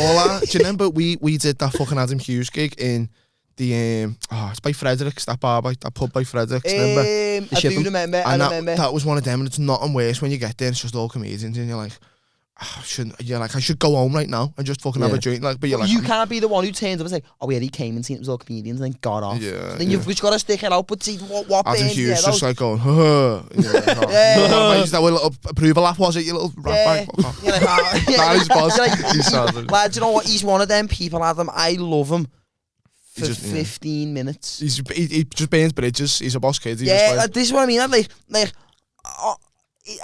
remember we did that fucking Adam Hughes gig in the it's by Fredericks, that bar by that pub by Fredericks, remember? I do remember. And that was one of them, and it's nothing worse when you get there, it's just all comedians, and you're like, I should go home right now and just fucking have a drink. Like, but you're like, you can't be the one who turns up and say, oh yeah, he came and seen it was all comedians and then got off. Yeah, so then you've just got to stick it out, but see what Adam Hughes just like going, that little approval laugh, was it? You little rat bag. You're like, he's boss. Lad, do you know what? He's one of them people, Adam. I love him. For 15 minutes. He just burns bridges. He's a boss kid. He's this is what I mean. I'm like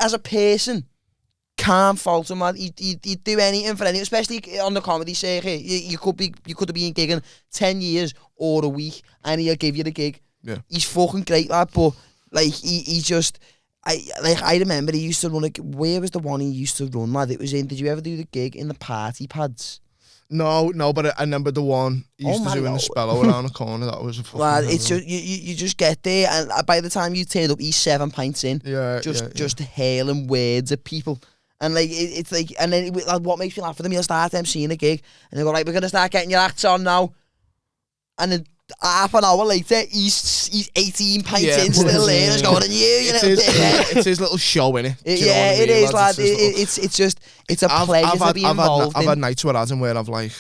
as a person, can't fault him, man. He'd do anything for anything, especially on the comedy circuit. You could have been gigging 10 years or a week, and he'll give you the gig. Yeah. He's fucking great, lad. But like he just, I remember he used to run. Where was the one he used to run, lad? It was in. Did you ever do the gig in the party pads? No, but I remember the one he used to do in the Spello around the corner. That was a fucking... Lad, it's just, you just get there, and by the time you turned up, he's 7 pints in. Just hailing words at people. And like, it's like, and then like, what makes me laugh for them, he'll start MCing a gig, and they go, right, we're going to start getting your acts on now. And then half an hour later, he's 18 pints in, still there, and going, it's his little show, innit? It is, lad. It's a pleasure to be involved in. I've had nights with Adam where I've like...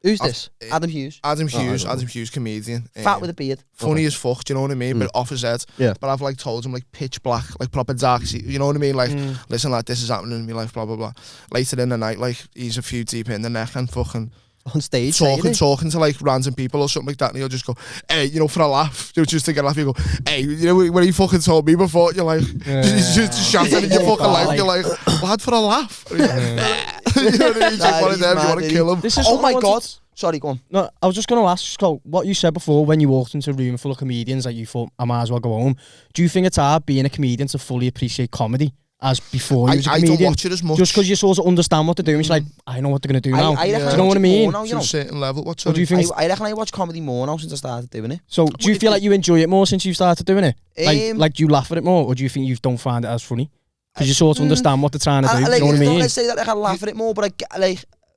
Who's this? Adam Hughes? Adam Hughes, comedian. Fat with a beard. Funny as fuck, do you know what I mean? But off his head. Yeah. But I've like told him like pitch black, like proper dark, you know what I mean? Like, listen, like, this is happening in my life, blah, blah, blah. Later in the night, like, he's a few deep in the neck and fucking... On stage, talking to like random people or something like that, and he'll just go, hey, you know, for a laugh, just to get a laugh, you go, hey, you know, when he fucking told me before, you're like, just shouting in your fucking life, you're like, lad, for a laugh. You know what I mean? Like one of them, you want to kill him. Oh my God. Sorry, go on. No, I was just going to ask, Scott, what you said before when you walked into a room full of comedians, like you thought, I might as well go home. Do you think it's hard being a comedian to fully appreciate comedy as before you was a comedian? I don't watch it as much. Just because you sort of understand what they're doing, it's like, I know what they're going to do now. Do you know what I mean? To a certain level. What do you think? I reckon I watch comedy more now since I started doing it. So, do you feel like you enjoy it more since you started doing it? Like, do you laugh at it more, or do you think you don't find it as funny? Because you sort of understand what they're trying to do, you know what I mean? I say that like, I laugh at it more, but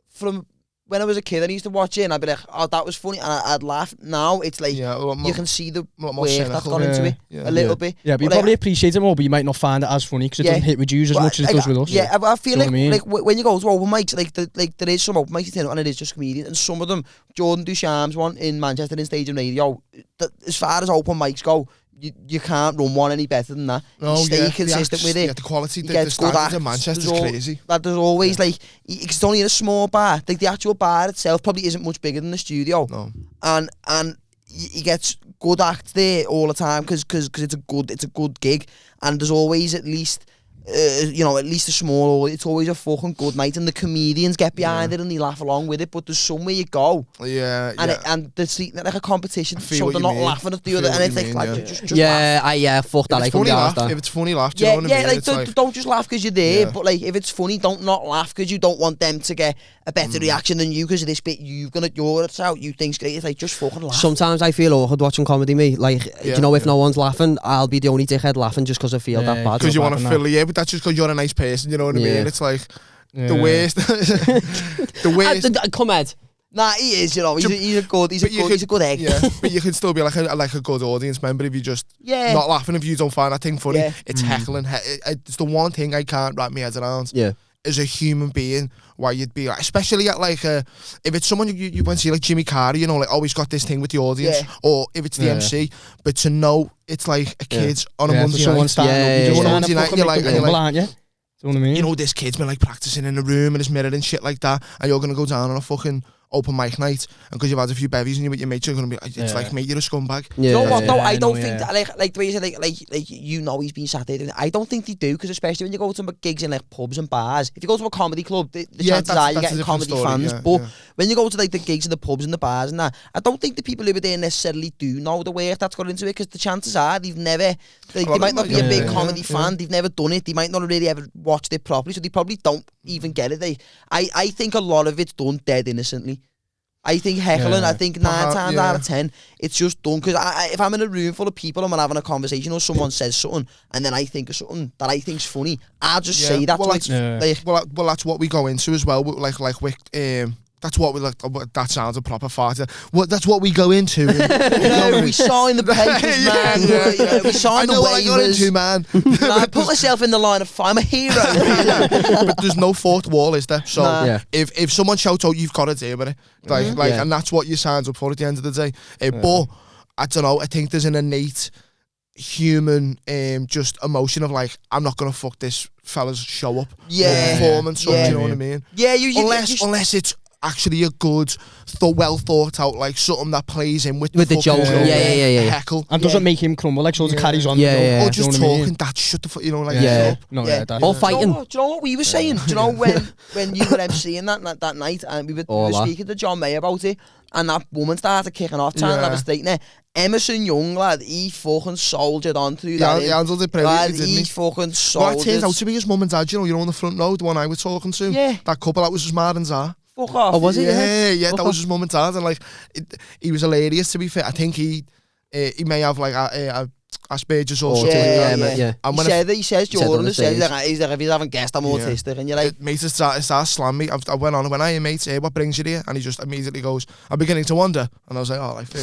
from when I was a kid, I used to watch it and I'd be like, oh, that was funny, and I'd laugh. Now it's like, you can see the work that's gone into it a little bit. Yeah, but you probably appreciate it more, but you might not find it as funny because it doesn't hit with you as much as it does with us. Yeah, I feel like when you go to open mics, like there is some open mics and it is just comedians, and some of them, Jordan Ducham's one in Manchester in Stadium Radio, as far as open mics go, you can't run one any better than that. No, you stay consistent with it. Yeah, the quality, the good standards in Manchester's crazy. There's always like, it's only in a small bar. Like the actual bar itself probably isn't much bigger than the studio. No. And you get good acts there all the time because it's a good gig, and there's always at least at least a small, it's always a fucking good night, and the comedians get behind it and they laugh along with it, but there's somewhere you go. And they're treating it like a competition, so they're not laughing at the other, and it's just laugh. Fuck that. If it's funny, laugh. Do you know what I mean? Don't just laugh because you're there, but like if it's funny, don't not laugh because you don't want them to get a better reaction than you because of this bit you're out, you think's great. It's like, just fucking laugh. Sometimes I feel awkward watching comedy, me. Like, if no one's laughing, I'll be the only dickhead laughing just because I feel that bad. Because you want to fill the air, but that's just because you're a nice person, you know what I mean? It's like the worst. The worst. Come Ed. Nah, he is, he's a good egg. Yeah, but you can still be like a good audience member if you just not laughing, if you don't find that thing funny. Yeah. It's heckling. It's the one thing I can't wrap my head around. Yeah. As a human being, why you'd be like, especially at like if it's someone you went to see like Jimmy Carter, like always got this thing with the audience, or if it's the MC, but to know it's like a kid's on a Monday night, you're like, aren't you? Do you know what I mean? This kid's been like practicing in the room and his mirror and shit like that, and you're gonna go down on a fucking open mic night, and because you've had a few bevies and you're with your mates, you're gonna be like, it's like, mate, you're a scumbag. You know what though? I don't think that, like the way you say, like he's been sat there doing it. I don't think they do, because especially when you go to gigs in like pubs and bars, if you go to a comedy club, the chances are you're getting comedy fans. But when you go to like the gigs in the pubs and the bars and that, I don't think the people who are there necessarily do know the work that's got into it, because the chances are they've never, they might not be a big comedy fan, they've never done it, they might not really ever watched it properly, so they probably don't even get it. I think a lot of it's done dead innocently. I think heckling, I think 9 times out of 10, it's just done. Because if I'm in a room full of people and we're having a conversation, or someone says something, and then I think of something that I think's funny, I'll just say that. Well, that's what we go into as well. That's what we like. That sounds a proper fart. Well, that's what we go into. We sign the papers, man. We sign the waivers. I got into, man. I put myself in the line of fire. I'm a hero. But there's no fourth wall, is there? So if someone shouts out, you've got to deal with it. And that's what you signed up for at the end of the day. But I don't know. I think there's an innate human just emotion of like, I'm not gonna fuck this fella's show up. Performance. You know what I mean? Unless it's actually a good, well thought out, like something that plays in with the joke, heckle, and doesn't make him crumble, like sort of carries on. Or just talking that shut the fuck, or fighting. Do you know what we were saying? Do you know when you were MCing that night, and we were speaking to John May about it, and that woman started kicking off, trying to have a straightener. Emerson Young, lad, he fucking soldiered on through that. Yeah, handled it brilliantly, didn't he? He fucking soldiered. Well, it turned out to be his mum and dad, on the front row, the one I was talking to. Yeah. That couple, that was his ma and Zah. Fuck off. Oh, was it? Yeah, that was his mum and dad, and like, he was hilarious, to be fair. I think he may have like Asperger's or something like that. And he says Jordan, he's like, if he's having guests, I'm autistic, and you're like... Mate, it starts slamming me. I went on, when I mate, what brings you here? And he just immediately goes, I'm beginning to wonder. And I was like, that's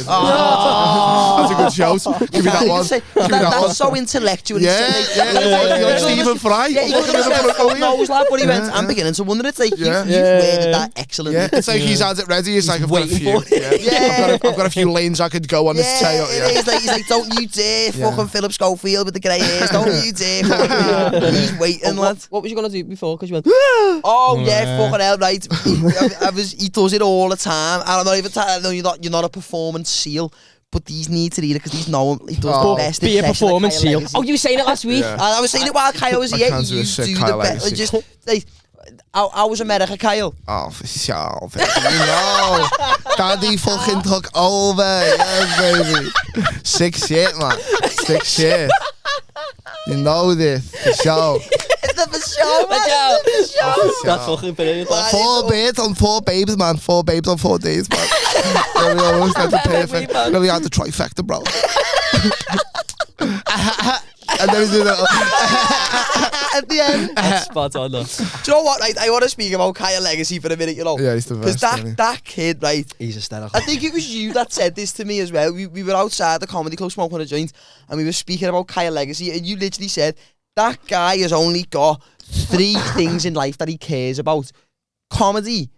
a good shout. Give me that one. That's so intellectual. Yeah. Like Stephen Fry. Yeah, he could have knows, lad, but he went, I'm beginning to wonder. It's like, you've worded that excellently. Yeah, it's like he's had it ready. It's like, I've got a few. I've got a few lanes I could go on this tail. He's like, don't you dare fucking Philip Schofield with the grey hairs. Don't you dare. He's waiting, lad. What was you going to do before? Because you went, fucking hell, right. He does it all the time. And I'm not even telling you, you're not a performance seal. But these need to read it because he does the best. Be a performance seal. Oh, you were saying it last week? I was saying it while Kyle was here. You do the best. Just like, how was America, Kyle? Oh, for sure. Daddy fucking took over. Yeah, baby. Sick shit, man. Sick shit. You know this. For sure. For sure, man. That's fucking brilliant. 4 babes on 4 babes, man. 4 babes on 4 days, man. That's perfect. Really had the trifecta, bro. And then we do that at the end. That's spot on, though. Do you know what, right? I want to speak about Kyle Legacy for a minute, Yeah, he's the best. Because that kid, right? He's hysterical. I think it was you that said this to me as well. We were outside the comedy club smoking a joint, and we were speaking about Kyle Legacy, and you literally said, that guy has only got 3 things in life that he cares about. Comedy,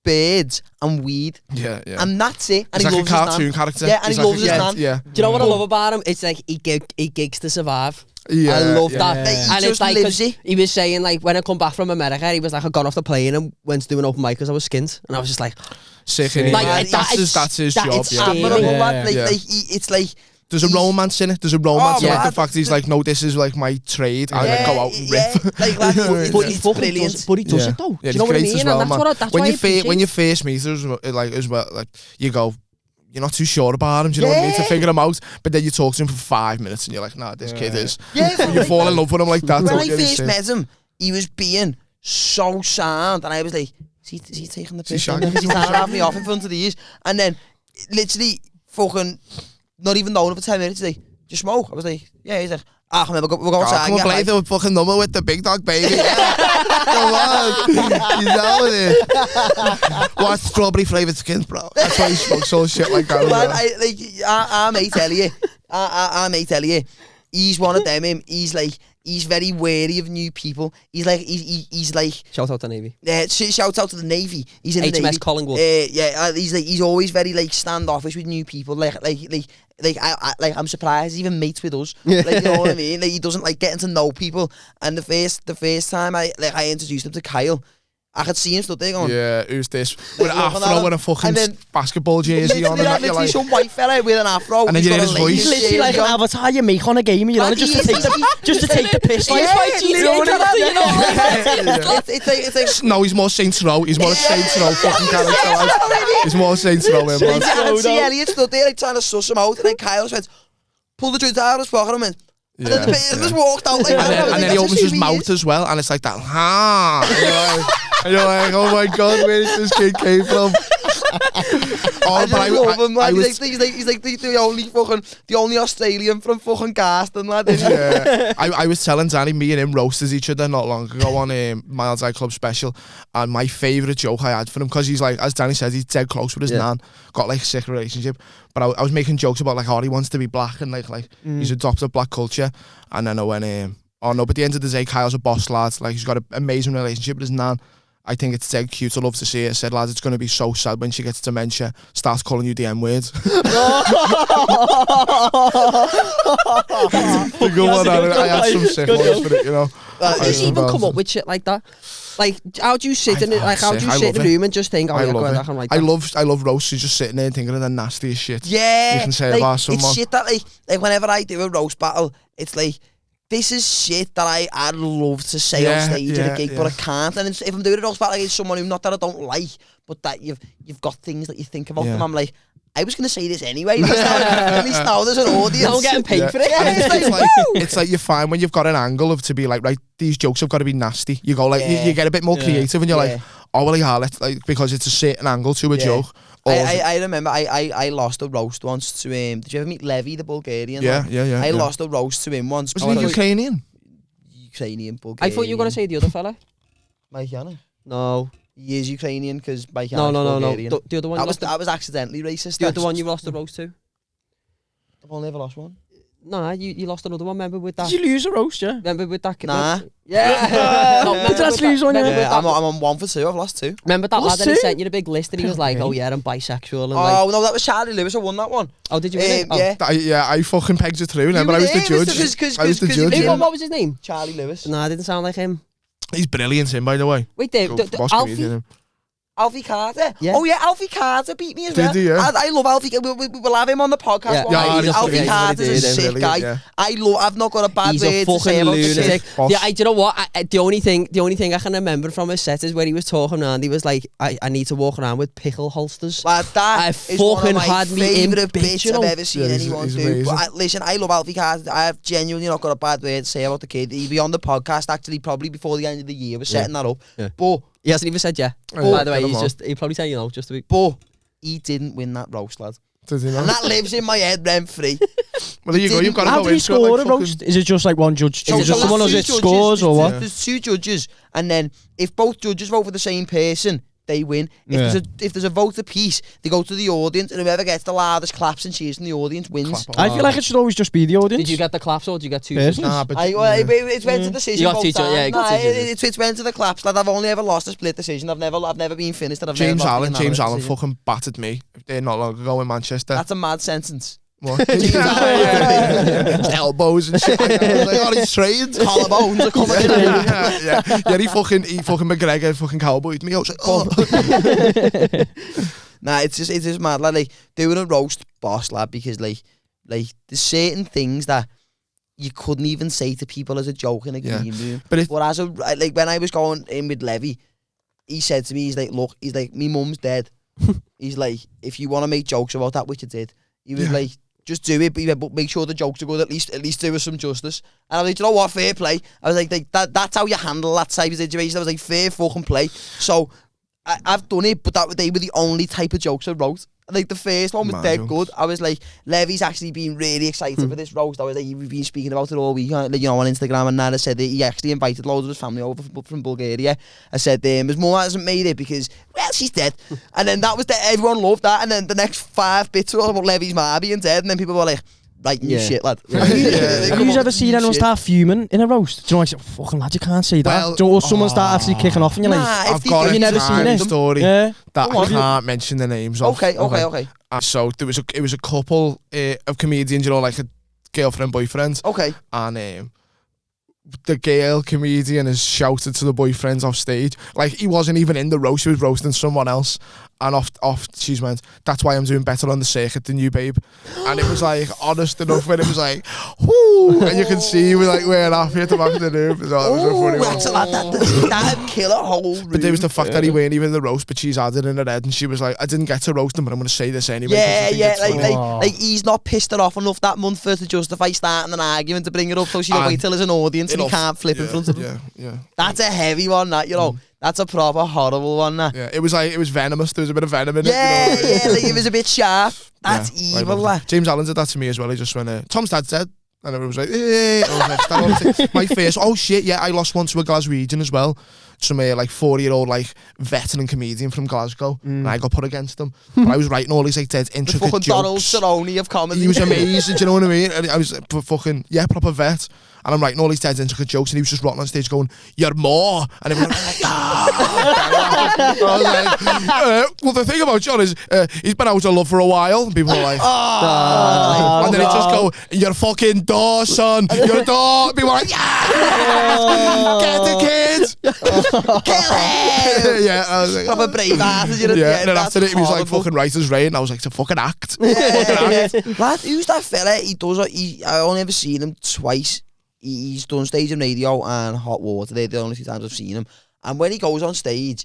birds and weed. Yeah. And that's it. And He's he like a loves cartoon his nan. character. Yeah, and he loves his nan. Yeah. Do you know what I love about him? It's like he gigs to survive. Yeah, I love that. Like, he And just it's like, lives 'cause it. he was saying, like, when I come back from America, he was like, I got off the plane and went to do an open mic because I was skint. And I was just like, sick. And Like, that's his job. it's Yeah. Admirable, Yeah. lad. Like, Yeah. it's like... There's a romance in it. There's a romance in Oh, like the man. fact he's like, no, this is like my trade. I like, go out and rip. Like, lad, but he it's fucking brilliant. does, but he does it though. Yeah, Do you know what I it's mean? great as well, And man. that's why I appreciate. When you first meet as well, like you go, you're not too sure about him. Do you know what I mean? To figure him out, but then you talk to him for 5 minutes and you're like, nah, this kid is. Yeah, You fall in love with him like that. when don't I you? first met him, he was being so sound, and I was like, is he taking the piss? shagging Because he's trying to have me off in front of these. And then, literally, fucking, not even knowing him for 10 minutes, he's like, do you smoke? I was like, yeah. He's like, come on, we're going outside. Come on, play the fucking number with the big dog, baby. Come on. He's out with it. What's strawberry flavoured skins, bro? That's why he smokes all shit like that. Man, I may tell you, I may tell you, he's one of them. He's like, he's very wary of new people. He's like, he's like. Shout out to Navy. Shout out to the Navy. He's in the HMS Navy. Collingwood. He's always very like standoffish with new people. I'm surprised he's even mates with us. Like, you know what I mean? Like, he doesn't like getting to know people. And the first time I introduced him to Kyle, I could see him stood there going, Yeah, who's this? With an looking at afro him. and a fucking And then- basketball jersey on. And that, you're literally like, some white fella with an afro. And then he's you hear got his a voice. lady He's literally like an avatar you make on a game, you know, Man, just he to is, take the piss. Like, It's like no, he's more Saints Row. He's more a Saints Row fucking character. Like. He's more Saints Row, man. and see Elliot stood there like trying to suss him out, and then Kyle went, pull the joint out of his pocket and went, and then the person just walked out like that. And then he opens his mouth as well, and it's like that. And you're like, oh my god, where did this kid came from? I just love him, man. He's like the only Australian from fucking Garston, lad. Yeah, I was telling Danny, me and him roasted each other not long ago on Miles Eye Club special, and my favourite joke I had for him, because he's like, as Danny says, he's dead close with his nan, got like a sick relationship, but I was making jokes about like, oh, he wants to be black, and like he's adopted black culture, and then I went, oh no, but at the end of the day, Kyle's a boss lad, like he's got an amazing relationship with his nan. I think it's dead cute. I love to see it. I said, lads, it's going to be so sad when she gets dementia, starts calling you the M-words. I had some sick ones for it, you know. How do you even come up with shit like that? Like, how do you sit in it? Like, how do you sit in a room and just think, oh, yeah, go ahead, I can write that? I love roasts. You're just sitting there thinking of the nastiest shit. Yeah, you can say like, about someone. It's shit that like whenever I do a roast battle, it's like, this is shit that I'd love to say on stage at a gig, but I can't. And if I'm doing a roast battle against someone who, not that I don't like, but that you've got things that you think about them, I'm like, I was going to say this anyway. At least now there's an audience. Now I'm getting paid for it. It's like you find when you've got an angle of to be like, right, these jokes have got to be nasty. You go like, you get a bit more creative, and you're like, oh well, yeah, let's like, because it's a certain angle to a joke. I remember I lost a roast once to him. Did you ever meet Levy, the Bulgarian? Yeah. I lost a roast to him once. Was he Ukrainian? Ukrainian, Bulgarian. I thought you were going to say the other fella. Mike Yannick. No. He is Ukrainian because Mike Yannick's No. Bulgarian. The other one. That was accidentally racist. The other one you lost the roast to. I've only ever lost one. No, you lost another one. Remember with that? Did you lose a roast, yeah? Remember with that? Nah. Yeah. Did you actually lose one? I'm on 1 for 2. I've lost 2. Remember that Lost lad that he 2? sent you the big list and he was like, oh yeah, I'm bisexual. And Oh no, that was Charlie Lewis who won that one. Oh, did you win it? Yeah. I fucking pegged it through. Remember, I was the judge. I was the judge. What was his name? Charlie Lewis. Nah, it didn't sound like him. He's brilliant, him, by the way. Wait, Dave, Alfie Carter. Yeah. Oh yeah, Alfie Carter beat me as well. Did he, yeah? I love Alfie. We'll have him on the podcast. Alfie Carter's a sick guy. Yeah. I've not got a bad He's word a to say fucking about lunatic. him. Yeah, do you know what? The only thing I can remember from his set is where he was talking and he was like, I need to walk around with pickle holsters. Like that is one of my favourite bits I've ever seen anyone do. But listen, I love Alfie Carter. I have genuinely not got a bad word to say about the kid. He'll be on the podcast actually probably before the end of the year. We're setting that up. Yeah. But he hasn't even said yeah. By the way, he'll probably say, you know, just to be. But he didn't win that roast, lad. Does he not? And that lives in my head rent free. Well, there you go. You've got to How go did he into it score like a roast? Is it just like one judge? So Is it someone who there's two scores or what? There's 2 judges, and then if both judges vote for the same person, they win. If there's a vote of peace, they go to the audience, and whoever gets the loudest claps and cheers from the audience wins. I feel like it should always just be the audience. Did you get the claps or did you get 2? Nah, but it went to decision. You got 2, yeah, it went to the claps. Like, I've only ever lost a split decision. I've never been finished. And James Allen fucking battered me not long ago in Manchester. That's a mad sentence. What? Elbows and shit. Like that. I was like, he's trained. Collarbones are coming in. Yeah, he fucking McGregor fucking cowboyed me. I was like, oh. Nah, it's just mad. Like doing a roast boss, lad, because like there's certain things that you couldn't even say to people as a joke in a green room. But as a when I was going in with Levy, he said to me, he's like, look, me mum's dead. He's like, if you want to make jokes about that, which I did. He was like, just do it, but make sure the jokes are good. At least do us some justice. And I was like, you know what? Fair play. I was like that's how you handle that type of situation. I was like, fair fucking play. So I've done it, but they were the only type of jokes I wrote. Like the first one was dead good. I was like, Levy's actually been really excited for this roast. I was like, we've been speaking about it all week, on Instagram, and Nana said that he actually invited loads of his family over from Bulgaria. I said, his mum hasn't made it because, well, she's dead. And then that was everyone loved that. And then the next 5 bits were all about Levy's ma being dead, and then people were like, right, new shit, lad. Have you ever seen anyone start fuming in a roast? Do you know, like, fucking lad, you can't say that. Or someone start actually kicking off and you're like, I've got you never seen it? Story that I can't mention the names of. Okay. So it was a couple of comedians, like a girlfriend, boyfriend. Okay. And the girl comedian has shouted to the boyfriend off stage. Like, he wasn't even in the roast, he was roasting someone else. And off she's went, that's why I'm doing better on the circuit than you, babe. And it was like honest enough when it was like, whoo, and you can see we like wearing happy at the back of the room. It was so funny. That'd kill a whole room. But there was the fact that he weren't even in the roast, but she's had it in her head, and she was like, I didn't get to roast him, but I'm going to say this anyway. Like he's not pissed her off enough that month for her to justify starting an argument to bring it up, so she don't wait till there's an audience and he can't flip in front of him. Yeah. That's a heavy one, that, That's a proper horrible one, that. Yeah, it was venomous. There was a bit of venom in it. Like it was a bit sharp. That's evil, that. James Allen did that to me as well. He just went, Tom's dad said. And everyone was like, hey. I was like, my face. Oh shit, yeah, I lost one to a Glaswegian as well. Some 4-year-old veteran comedian from Glasgow, and I got put against him. But I was writing all these dead intricate the fucking jokes. Donald Cerrone of comedy. He was amazing. Do you know what I mean? And I was fucking proper vet. And I'm writing all these dead intricate jokes, and he was just rotting on stage going, "You're more." And everyone was like, I was like, well, the thing about John is he's been out of love for a while. And people were like, and then it just go, "You're fucking Dawson. You're Dawson." People were like, yeah, get the kids. Kill him! Yeah, I was like, proper brave asses. And then after it, he was like, fucking Writer's Rain. I was like, it's a fucking act. Lad, who's that fella? I only ever seen him twice. He's done stage and radio and hot water. They're the only 2 times I've seen him. And when he goes on stage,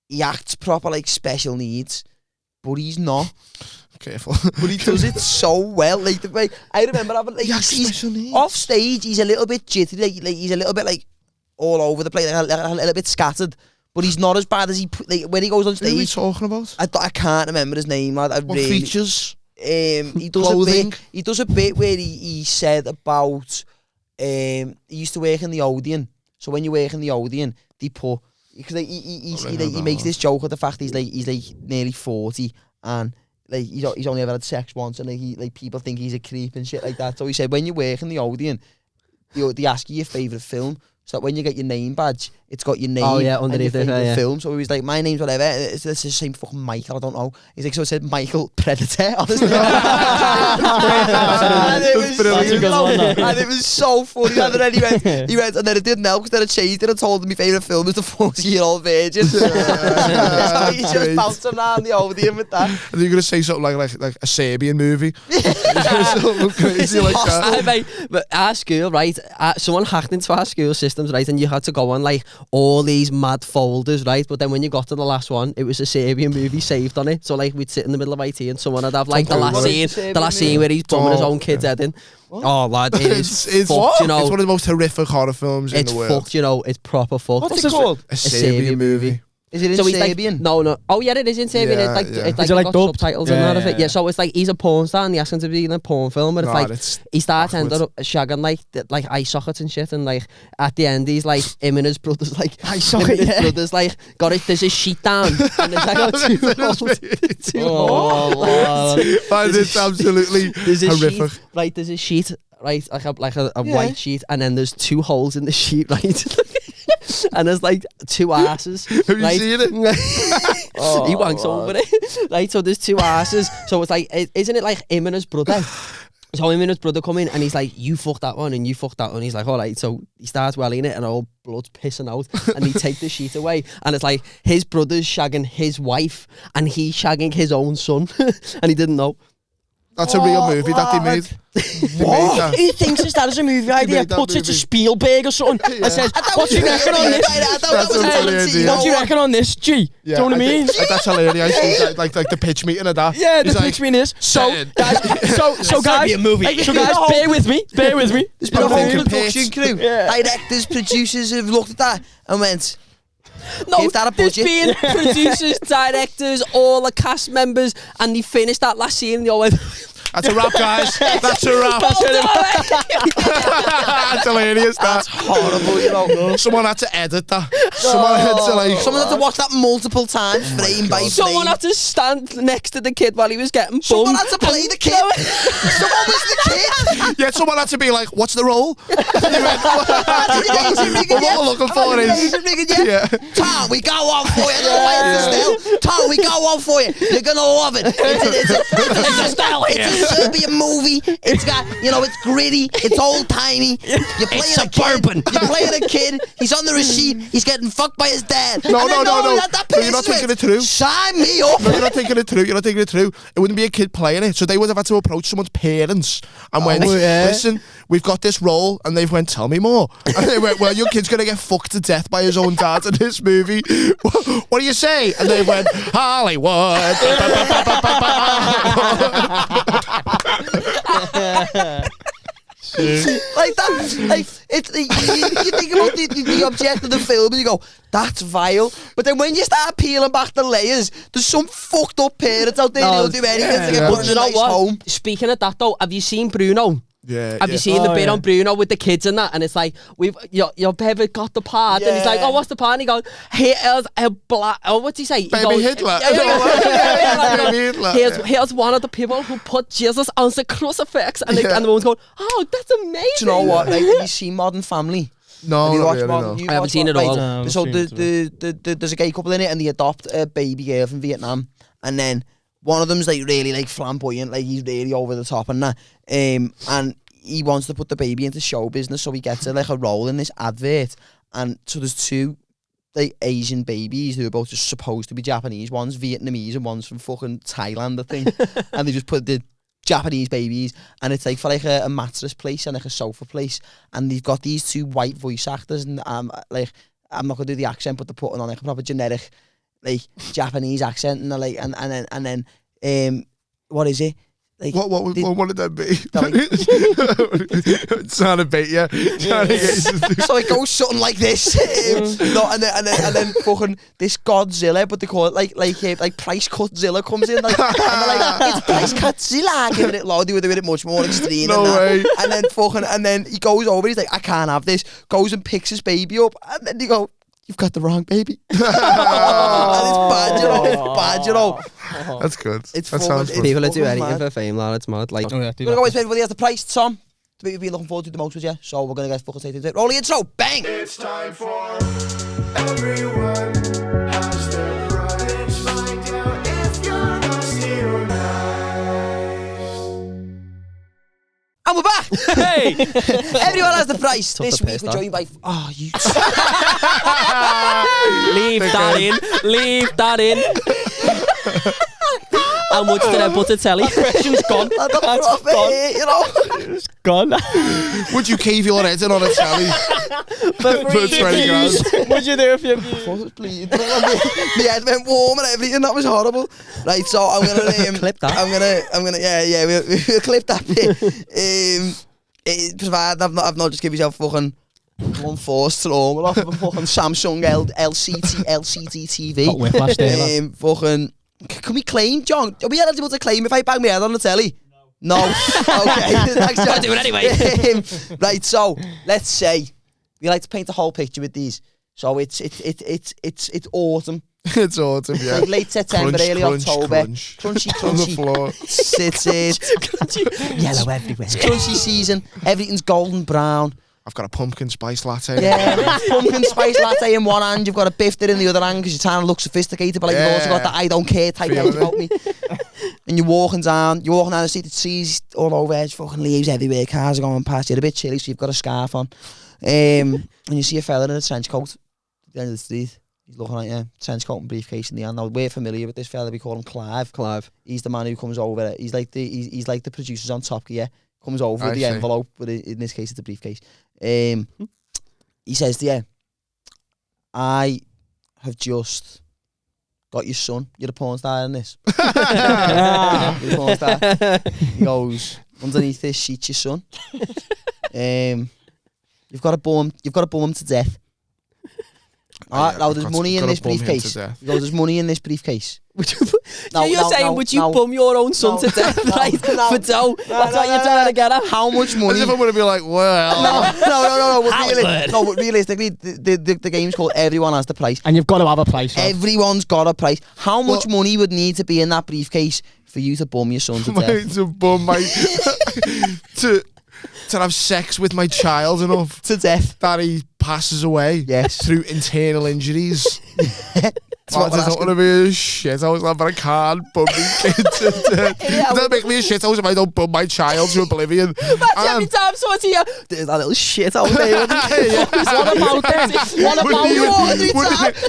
he acts proper special needs, but he's not. Careful. But he does it so well. Like the way I remember having he's off stage, he's a little bit jittery. He's a little bit all over the place, a little bit scattered. But he's not as bad as when he goes on stage. Who are we talking about? I can't remember his name. What features? He does a bit where he said about he used to work in the Odeon. So when you work in the Odeon, they put, because he makes this joke of the fact he's nearly 40 and he's only ever had sex once, and people think he's a creep and shit like that. So he said when you work in the Odeon, they ask you your favourite film. So that when you get your name badge, it's got your name underneath the film. So he was like, my name's whatever. It's the same fucking Michael, I don't know. He's like, so it said Michael Predator, honestly. And it was so funny. And then he went, and then it didn't help because then it changed it and told him my favourite film is The 40-Year-Old Virgin. So he's just bouncing around the Odeon with that. Are you going to say something like a Serbian movie? Something crazy like that. But our school, right, someone hacked into our school systems, right, and you had to go on all these mad folders, right, but then when you got to the last one, it was a Serbian movie saved on it. So we'd sit in the middle of IT and someone would have the last scene where he's bumming his own kid's head in. What? Oh lad, it is fucked, It's one of the most horrific horror films in the world. It's fucked, it's proper fucked. What's it called? A Serbian movie. Is it in Serbian? No. Oh yeah, it is in Serbian. Yeah, it's Is it like like got dubbed? subtitles Yeah, and that of yeah, it. Yeah, so it's like he's a porn star and he asks him to be in a porn film, and it's like he starts ending up shagging like eye sockets and shit, and like at the end he's like him and his brothers like eye socket. his brothers like got it. There's a sheet down and there's like two holes. It's absolutely horrific. Sheet, right, there's a sheet, right, like a white sheet, and then there's 2 holes in the sheet, right. And there's like 2 asses. Have you seen it? He wanks over it. Right, so there's 2 asses. So it's like, isn't it like him and his brother? So him and his brother come in and he's like, you fucked that one and you fucked that one. He's like, all right. So he starts welling it and all blood's pissing out and he take the sheet away. And it's like his brother's shagging his wife and he's shagging his own son. And he didn't know. That's a real movie that they made. What? He thinks his dad is a movie idea, puts it to Spielberg or something, and says, what do you reckon on this? What do you reckon on this, G? Do you know what I mean? That's hilarious. Like the pitch meeting of that. Yeah, the pitch meeting is. So guys, bear with me. There's been a whole production crew. Directors, producers have looked at that and went, no, there's been producers, directors, all the cast members, and they finished that last scene and they all went, that's a wrap, guys. That's a wrap. That's hilarious. That's horrible, you know. Someone had to edit that. Someone had to watch that multiple times, frame by frame. Someone had to stand next to the kid while he was getting bummed. Someone had to play the kid. Someone was the kid. Yeah, someone had to be like, what's the role? What we're looking for is... Tom, we go on for you. Tom, we go on for you. You're going to love it. It's a style here. It's a Serbian movie. It's got, it's gritty. It's old-timey. You're playing suburban. You're playing a kid. He's on the receipt. He's getting fucked by his dad. No. You're not thinking it through. Sign me up. No, you're not thinking it through. It wouldn't be a kid playing it. So they would have had to approach someone's parents and went, listen, we've got this role. And they've went, tell me more. And they went, well, your kid's going to get fucked to death by his own dad in this movie. What do you say? And they went, Hollywood. Like that, like you think about the object of the film and you go, that's vile. But then when you start peeling back the layers, there's some fucked up parents out there who'll do anything to get put in a nice home. Speaking of that though, have you seen Bruno? Yeah. Have you seen the bit on Bruno with the kids and that? And it's like, your baby got the part, and he's like, oh, what's the part? And he goes, here's a black. Oh, what's he say? Baby Hitler. Here's one of the people who put Jesus on the crucifix, and the woman's going, oh, that's amazing. Do you know what? Like, have you seen Modern Family? No, not really, no. I haven't seen it all. Right. So there's a gay couple in it, and they adopt a baby girl from Vietnam, and then one of them's like really like flamboyant, like he's really over the top and that. And he wants to put the baby into show business, so he gets like a role in this advert. And so there's 2 like Asian babies who are both just supposed to be Japanese. One's Vietnamese and one's from fucking Thailand, I think. And they just put the Japanese babies, and it's like for like a mattress place and like a sofa place. And they've got these 2 white voice actors, and like I'm not gonna do the accent, but they're putting on like a proper generic like Japanese accent, and they're like, and then what is it? Like, what would that be? Trying to bait you. So it goes something like this. And then fucking this Godzilla, but they call it like Price Cutzilla comes in, like, and they're like, it's Price Cutzilla, giving it loud, with it much more extreme. No way. And then he goes over, he's like, I can't have this. Goes and picks his baby up, and then they go, you've got the wrong baby. And it's bad, you know. That's good. It's that fun. sounds fun. People are doing anything for fame, lad. It's mad. Like, we're going to go wait for everybody has the price, Tom. The bit we've been looking forward to the most with you. So we're going to get fucking straight into it. Roll the intro. Bang! It's time for everyone has their price. Find out if you're nasty or nice. And we're back! Hey! Everyone has the price. Tough This to week piss we're that. joined by... Oh, you... Leave that in. How much did I put to telly? Question's gone. That's gone. You know? It's gone. Would you cave your head in on a telly for 20 grand? What'd you do if you... I was bleeding. My head went warm and everything. That was horrible. Right, so I'm gonna clip that. I'm gonna. Yeah. We'll clip that bit. Provided I've not just give yourself fucking One forced trauma off of a fucking Samsung LCD TV. Got whiplash there. Fucking, can we claim, John? Are we eligible to claim if I bang my head on the telly? No. Okay. Thanks, John. Do it anyway. Right. So let's say we like to paint the whole picture with these. So it's autumn. It's autumn, yeah. Like late September, Crunch, early crunch, October. crunch. Crunchy, On the crunchy. floor. It's Yellow everywhere. crunchy season. Everything's golden brown. I've got a pumpkin spice latte. Yeah, pumpkin spice latte in one hand. You've got a bifter in the other hand because you're trying to look sophisticated, but like you've also got that I don't care type Feeling edge about me. And you're walking down the street, the trees all over, there's fucking leaves everywhere, cars are going past, you're a bit chilly, so you've got a scarf on. And you see a fella in a trench coat at the end of the street. He's looking at you, trench coat and briefcase in the hand. Now, we're familiar with this fella, we call him Clive. He's the man who comes over, he's like the producers on Top Gear. Comes over with the envelope, but in this case it's a briefcase. He says to you, I have just got your son. You're a porn star in this. You're a porn star. He goes, underneath this sheet's your son. You've got to bum him to death. Alright, now there's money in this briefcase. He goes, there's money in this briefcase. You're saying, would you bum your own son to death, right? For dough? That's what you're trying to get at. How much money? As if I'm going to be like, well... No, but realistically, the game's called Everyone Has the Price. And you've got to have a price. Everyone's got a price. How much money would need to be in that briefcase for you to bum your son to death? To bum my... to have sex with my child enough to death that he passes away. Yes. Through internal injuries. That doesn't want to be a shit house, but I can't bum my kid to death. That'll make me a shit house if I don't bum my child to oblivion. That's every time someone's here. There's that little shit house there. What about then? What about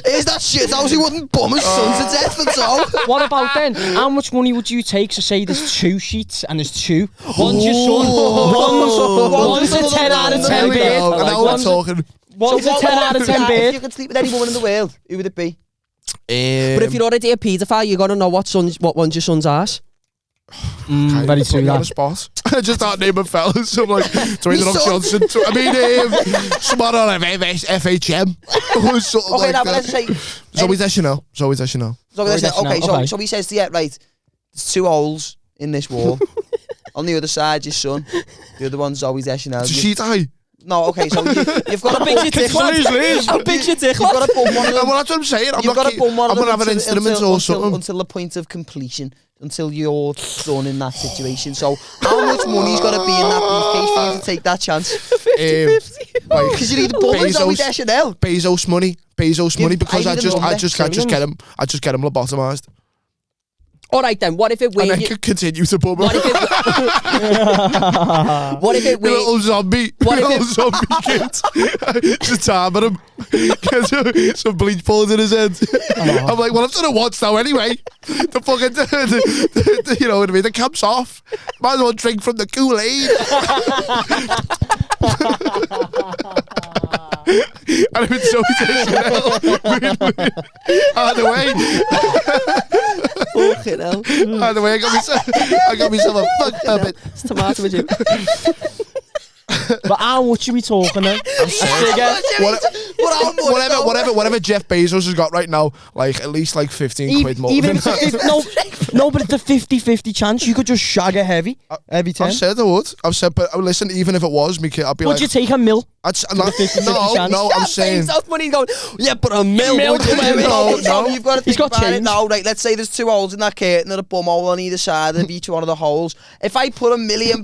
Is that shit house he wouldn't bum his son to death for so? What about then? How much money would you take to say there's 2 sheets and there's 2? One's your son. One's a 10 out of 10 bed. Now we're talking. One's a 10 out of 10 If bed. you could sleep with any woman in the world, who would it be? But if you're already a paedophile, you got to know what one's your son's ass. Very true, On the that. spot. I just start naming fellas. So I'm like, Dwayne The Rock Johnson. Someone on FHM. Or something Okay, like now that. let's say Zoe Deschanel. So he says to you, right, there's 2 holes in this wall. On the other side, your son. The other one's Zoe Deschanel. Does she die? No, okay, so you've got to How big's your dick, lad? How big's your dick, You've got lad? to bum one of them. Well, that's what I'm saying. You've got to bum one I'm of going them to have an instrument or something. until the point of completion, until you're done in that situation. So how much money's got to be in that briefcase for you to take that chance? 50-50. Because you need to bum Zoe Deschanel. Bezos money, because I just get him lobotomized. All right then, what if it And weighed then you? can continue to bum him. What if it You little weighed? zombie, What if little it- zombie kid. Just time at him. Get some bleach balls in his head. I'm like, well, I've done it once now anyway. The fucking, you know what I mean? The camp's off. Might as well drink from the Kool-Aid. And I've been so either way. Fucking hell. Either way, I got myself a fucked up. It's tomato with you. But how much are we talking then? Whatever Jeff Bezos has got right now, like at least like 15 quid more. Even than if it's that. no, but it's a 50-50 chance. You could just shag a heavy every time. I've said I would. but listen, even if it was me, kid, I'd be Would like, you take a mil? no, 50-50 chance? I'm saying. South money going, yeah, but a mil. Mil, would you? No, you've got to He's think got about it change. now. Right, let's say there's 2 holes in that curtain and a bum hole on either side of each one of the holes. If I put £1 million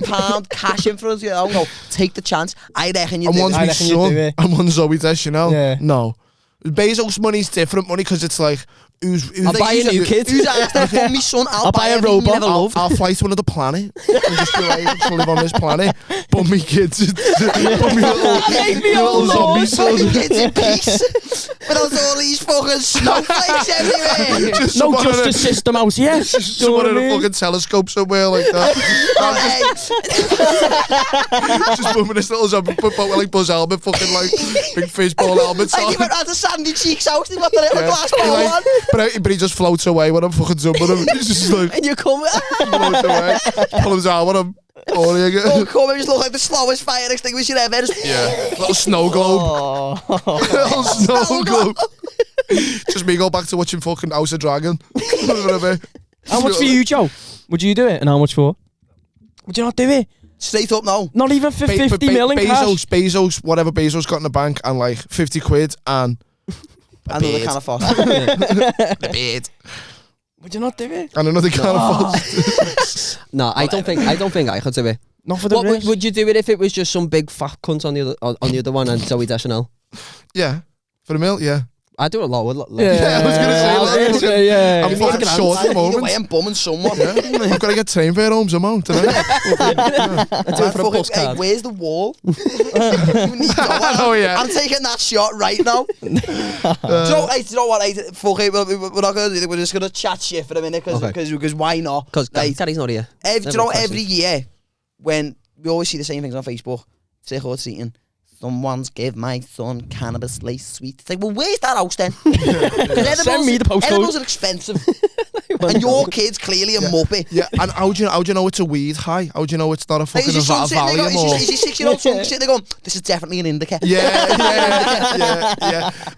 cash in front of you, I'll go, take the chance. I reckon you And do one's it. my reckon you'd do son, it. and one's Zoe Deschanel. Yeah. No. Bezos money's different money because it's like, who's I'll buy a new kid. Who's asked that for me son? I'll buy a everything you robot. never loved. I'll fly to another planet and just be like, to live on this planet. Bum me kids. Bum me little zombie sons. Kids in peace. Without all these fucking snowflakes everywhere. Just No someone in a- justice system out here. Someone in a fucking telescope somewhere like that. Just bumming this little zombie, but like Buzz Albert, fucking like big fishbowl helmets Like on. you went round to Sandy Cheeks house, they got the little glass He ball like- on. but he just floats away when I'm fucking zooming him. He's just like And you come, floats away. Pull his arm on him. Oh, yeah. Don't come and just look like the slowest fire extinguisher ever. Yeah. Little snow globe. Little snow globe. Just me go back to watching fucking House of Dragon. How much for you, Joe? Would you do it? And how much for? Would you not do it? Straight up, no. Not even for 50 million cash? Bezos, whatever Bezos got in the bank, and like 50 quid and Another can of Foster. the beard. Would you not do it? And another can of Foster. No, I don't think I could do it. Not for the risk. Would you do it if it was just some big fat cunt on the other one and Zoe Deschanel? Yeah. For a meal, yeah. I do a lot with Yeah, I was gonna say that. I'm fucking short at the You're moment. away and bumming someone. I've got to get train fare home somehow today. I do it for a postcard. Hey, where's the wall? You need to know. Oh, yeah. I'm taking that shot right now. Do you know what? Fuck it. We're not going to do it. We're just going to chat shit for a minute because why not? Because Daddy's not here. Do you know every year when we always see the same things on Facebook, sick or eating, someone's give my son cannabis lace sweet. It's like, well, where's that house then? Send me the postcode. Edibles are expensive. And your kid's clearly a muppet. Yeah, and how do you know it's a weed high? How do you know it's not a fucking Is your son sitting there Valium going, or... is your 6-year-old son sitting there going, this is definitely an indica? Yeah.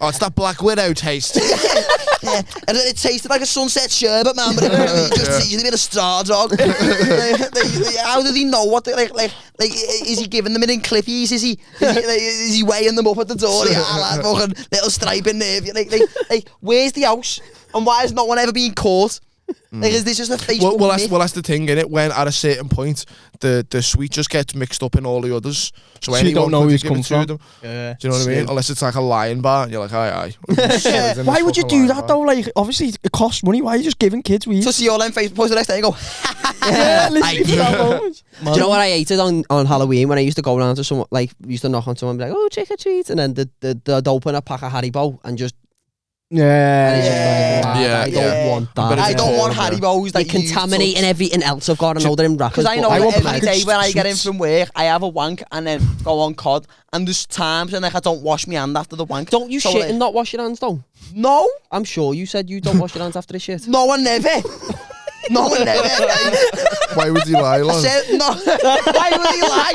Oh, it's that Black Widow taste. Yeah. And it tasted like a sunset sherbet, man, but it just tasted a bit of straw dog. How did he know what? Like, is he giving them it in clippies? Is he weighing them up at the door? Yeah, like fucking little striping nerve. Like, where's the house? And why has no one ever been caught? Like, is this just a Facebook myth? Well, that's the thing, innit? When at a certain point, the sweet just gets mixed up in all the others. So you don't know where it's come come from. them. Yeah. Do you know what I mean? Unless it's like a lion bar, and you're like, aye. Why would you do that though? Like, obviously it costs money. Why are you just giving kids weed? So see all them Facebook posts the next day and go, yeah, literally. Do you know what I hated on Halloween when I used to go around to someone, like, used to knock on someone and be like, oh, trick or treat, and then they'd open a pack of Haribo and just. And it's just like, wow, I don't want that. I don't want Haribos that you're contaminating everything else I've got. I know they're in wrappers. Because I know every day when I get in sweets. from work, I have a wank and then go on COD. And there's times when like I don't wash my hand after the wank. Don't you shit and not wash your hands though? No. I'm sure you said you don't wash your hands after the shit. No one never. No one never. Why would you lie, lad? I said, no. Why would he lie?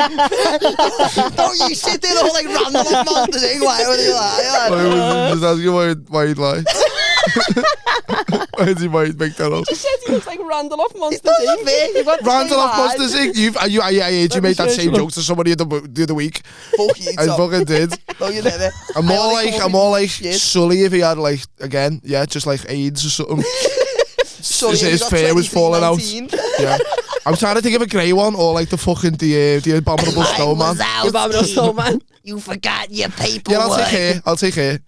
Don't you sit there all like random monsters thing. Why would he lie? Just ask you why he'd lie. Why did he make that up? You said he looks like Randolph Monsters Inc. Randolph Monsters Inc. I heard you made that same joke to somebody the other week. Fuck you, I fucking did. No, you never. I'm more like Sully if he had like, again, yeah, just like AIDS or something. His fur was falling out. Yeah. I'm trying to think of a grey one or like the fucking the abominable snowman. The abominable snowman. You forgot your paperwork. Yeah, I'll take her.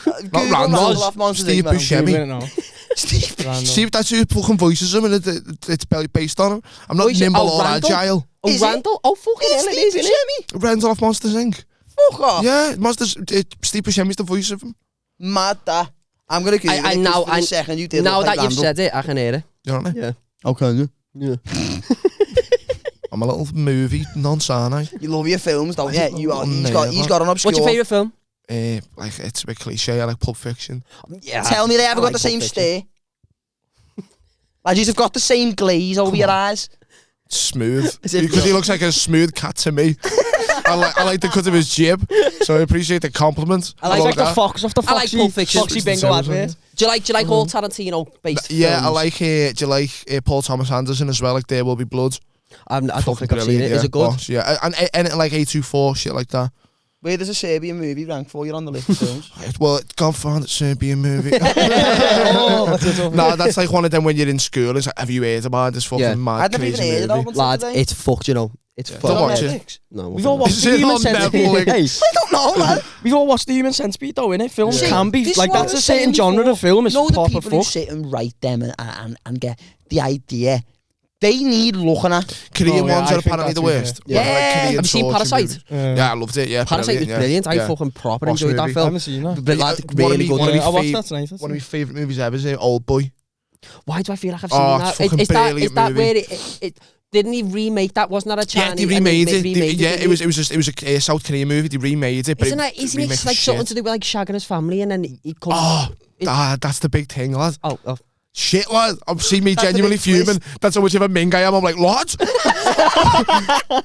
Not Randolph. Steve Buscemi. Steve, that's who fucking voices him and it's based on him. I'm not nimble or agile. Oh, Randall? Oh, fucking hell, it is, isn't it? Randolph Monsters Inc. Fuck off. Yeah, Steve Buscemi's the voice of him. Mad that. I'm going to give you a second. You did now that you've said it, I can hear it. You know what I mean? Yeah. Okay, yeah. I'm a little movie non-sana. You love your films, don't you? He's got an obscure... What's your favourite film? Like, it's a bit cliche. I like Pulp Fiction. Yeah. Tell me they haven't got the same stare. Like, you've got the same glaze over your eyes. Smooth. Because he looks like a smooth cat to me. I like the cut of his jib, so I appreciate the compliment. I like the fox off the Foxy, I like Pulp Fiction. Foxy Bingo advert. Do you like all Tarantino based films? I like. Do you like Paul Thomas Anderson as well? Like There Will Be Blood. I don't think I've seen it. Is it good? Boss, yeah, and like A24 shit like that. Where does a Serbian movie rank for you on the list of films? Well, it's gone for the Serbian movie. No, that's like one of them when you're in school. It's like, have you heard about this fucking mad I've never even crazy heard of movie? it. Lad, it's fucked, you know. It's fucked. Don't watch it. No, We've all watched Is the it Human on Centipede. Netflix? I don't know, man. We've all watched the Human Centipede though, innit? Films can be This like, is what that's I a was certain saying genre before. of film. It's Know the proper people who fuck. sit and write them and get the idea. They need looking at. Korean yeah, ones I are think apparently the that's worst. it, yeah. Like Korean Have you seen torture Parasite? movies. Yeah, I loved it. Yeah, Parasite was brilliant. I fucking proper Boss enjoyed that movie. I film. haven't seen that. But like, One of really me- good. one of me I watched fav- that tonight. One of my favourite movies ever is Old Boy. Why do I feel like I've seen Oh, that? it's fucking Is that brilliant where it didn't he remake that? Wasn't that a Yeah, Chinese? they remade it. Yeah, It was a South Korean movie. They remade it. But Isn't he makes like something to do with like shagging his family and then he comes. Oh, that's the big thing, lad. Oh. Shit, lad. I've seen me genuinely fuming. That's how much of a ming I am. I'm like, lads,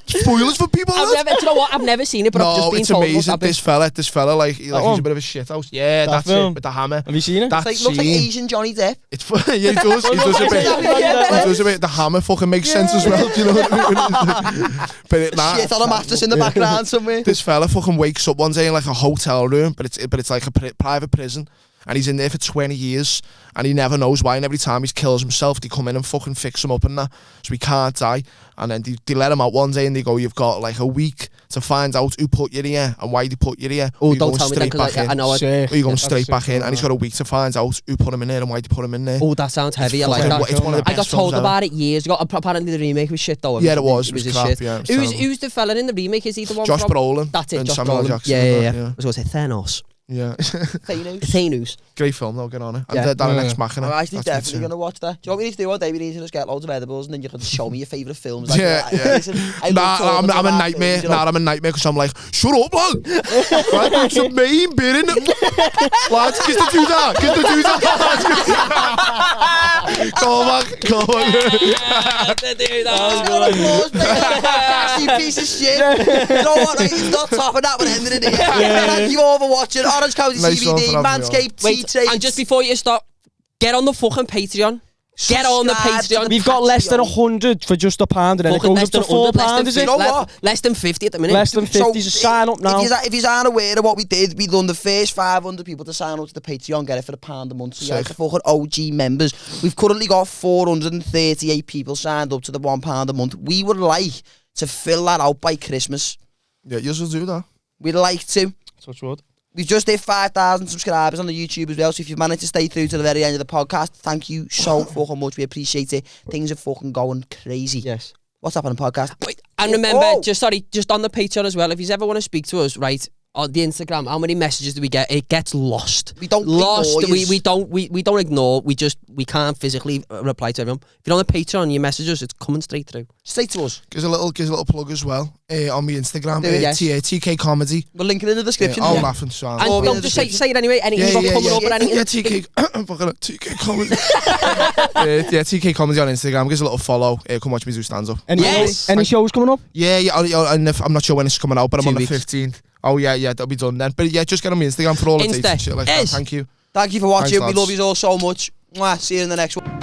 spoilers for people. Do you know what? I've never seen it, but I've just been it's told amazing. This fella, like he's a bit of a shit house. Yeah, that's it with the hammer. Have you seen it? That Looks like Asian Johnny Depp. It's yeah, he does. He does a bit. He does a bit. The hammer fucking makes sense as well. Do you know what I mean? But Shit on a mattress in the background somewhere. This fella fucking wakes up one day in like a hotel room, but it's like a private prison. And he's in there for 20 years, and he never knows why. And every time he kills himself, they come in and fucking fix him up and that, so he can't die. And then they let him out one day, and they go, "You've got like a week to find out who put you here and why they put you here." Oh, don't tell me that, because I know it. Or you're going straight back in, and he's got a week to find out who put him in there and why they put him in there. Oh, that sounds heavy. I like that. It's one of the best I got told films about it years ago. Apparently the remake was shit though. Yeah, it was. It was crap. shit. Yeah, Who's the fella in the remake? Is he the one? Josh from Brolin. That's it. And Josh Samuel Brolin. Jackson. Yeah. I was going to say Thanos. Yeah. Thanos. Great film though, get on it. Yeah. And that next Machina. I'm actually definitely going to watch that. Do you want me to do one day? We need to just get loads of edibles and then you can show me your favourite films. Like, Yeah. Listen, I'm a nightmare. Films, you know? I'm a nightmare because I'm like, shut up, lad. Right, it's a main bit in it. Lads, kiss the do that. Go on. You piece of shit. You know what? Like, it's not topping that, but ending it here. Thank you all for watching. Orange County Nice one CBD, for having me Manscaped, T-Trades. And just before you stop, get on the fucking Patreon. Get on the Subscribe to Patreon. the We've got less than 100 for just a pound, and then it Fucking goes up to £4, is it? You know what? Less than 50 at the minute. Less than 50, so sign up now. If you aren't aware of what we did, we done the first 500 people to sign up to the Patreon, get it for £1 a month. So yeah, it's the fucking OG members. We've currently got 438 people signed up to the £1 a month. We would like to fill that out by Christmas. Yeah, you should do that. We'd like to. Touch wood. We've just hit 5,000 subscribers on the YouTube as well, so if you've managed to stay through to the very end of the podcast, thank you so fucking much. We appreciate it. Things are fucking going crazy. Yes. What's happening podcast? Wait, and remember, Oh. just on the Patreon as well, if you ever want to speak to us, right, on the Instagram, how many messages do we get? It gets lost. We don't lost. ignore yous. We don't ignore. We can't physically reply to everyone. If you're on the Patreon, you message us, it's coming straight through. Straight to us. Gives a little plug as well on my Instagram. Do it, yes. TK Comedy. We'll link it in the description. I'll laugh and sound. And don't just say it anyway. Anything you've got coming up or anything. Yeah, TK Comedy. Yeah, TK Comedy on Instagram. Gives a little follow. Come watch me do stand up. Any shows coming up? Yeah. And I'm not sure when it's coming out, but I'm 2 on the weeks. 15th. Oh yeah, that'll be done then. But yeah, just get on my Instagram for all the dates and shit like that. Yes. Thank you. Thank you for watching. Thanks, we lads. love you all so much. Mwah. See you in the next one.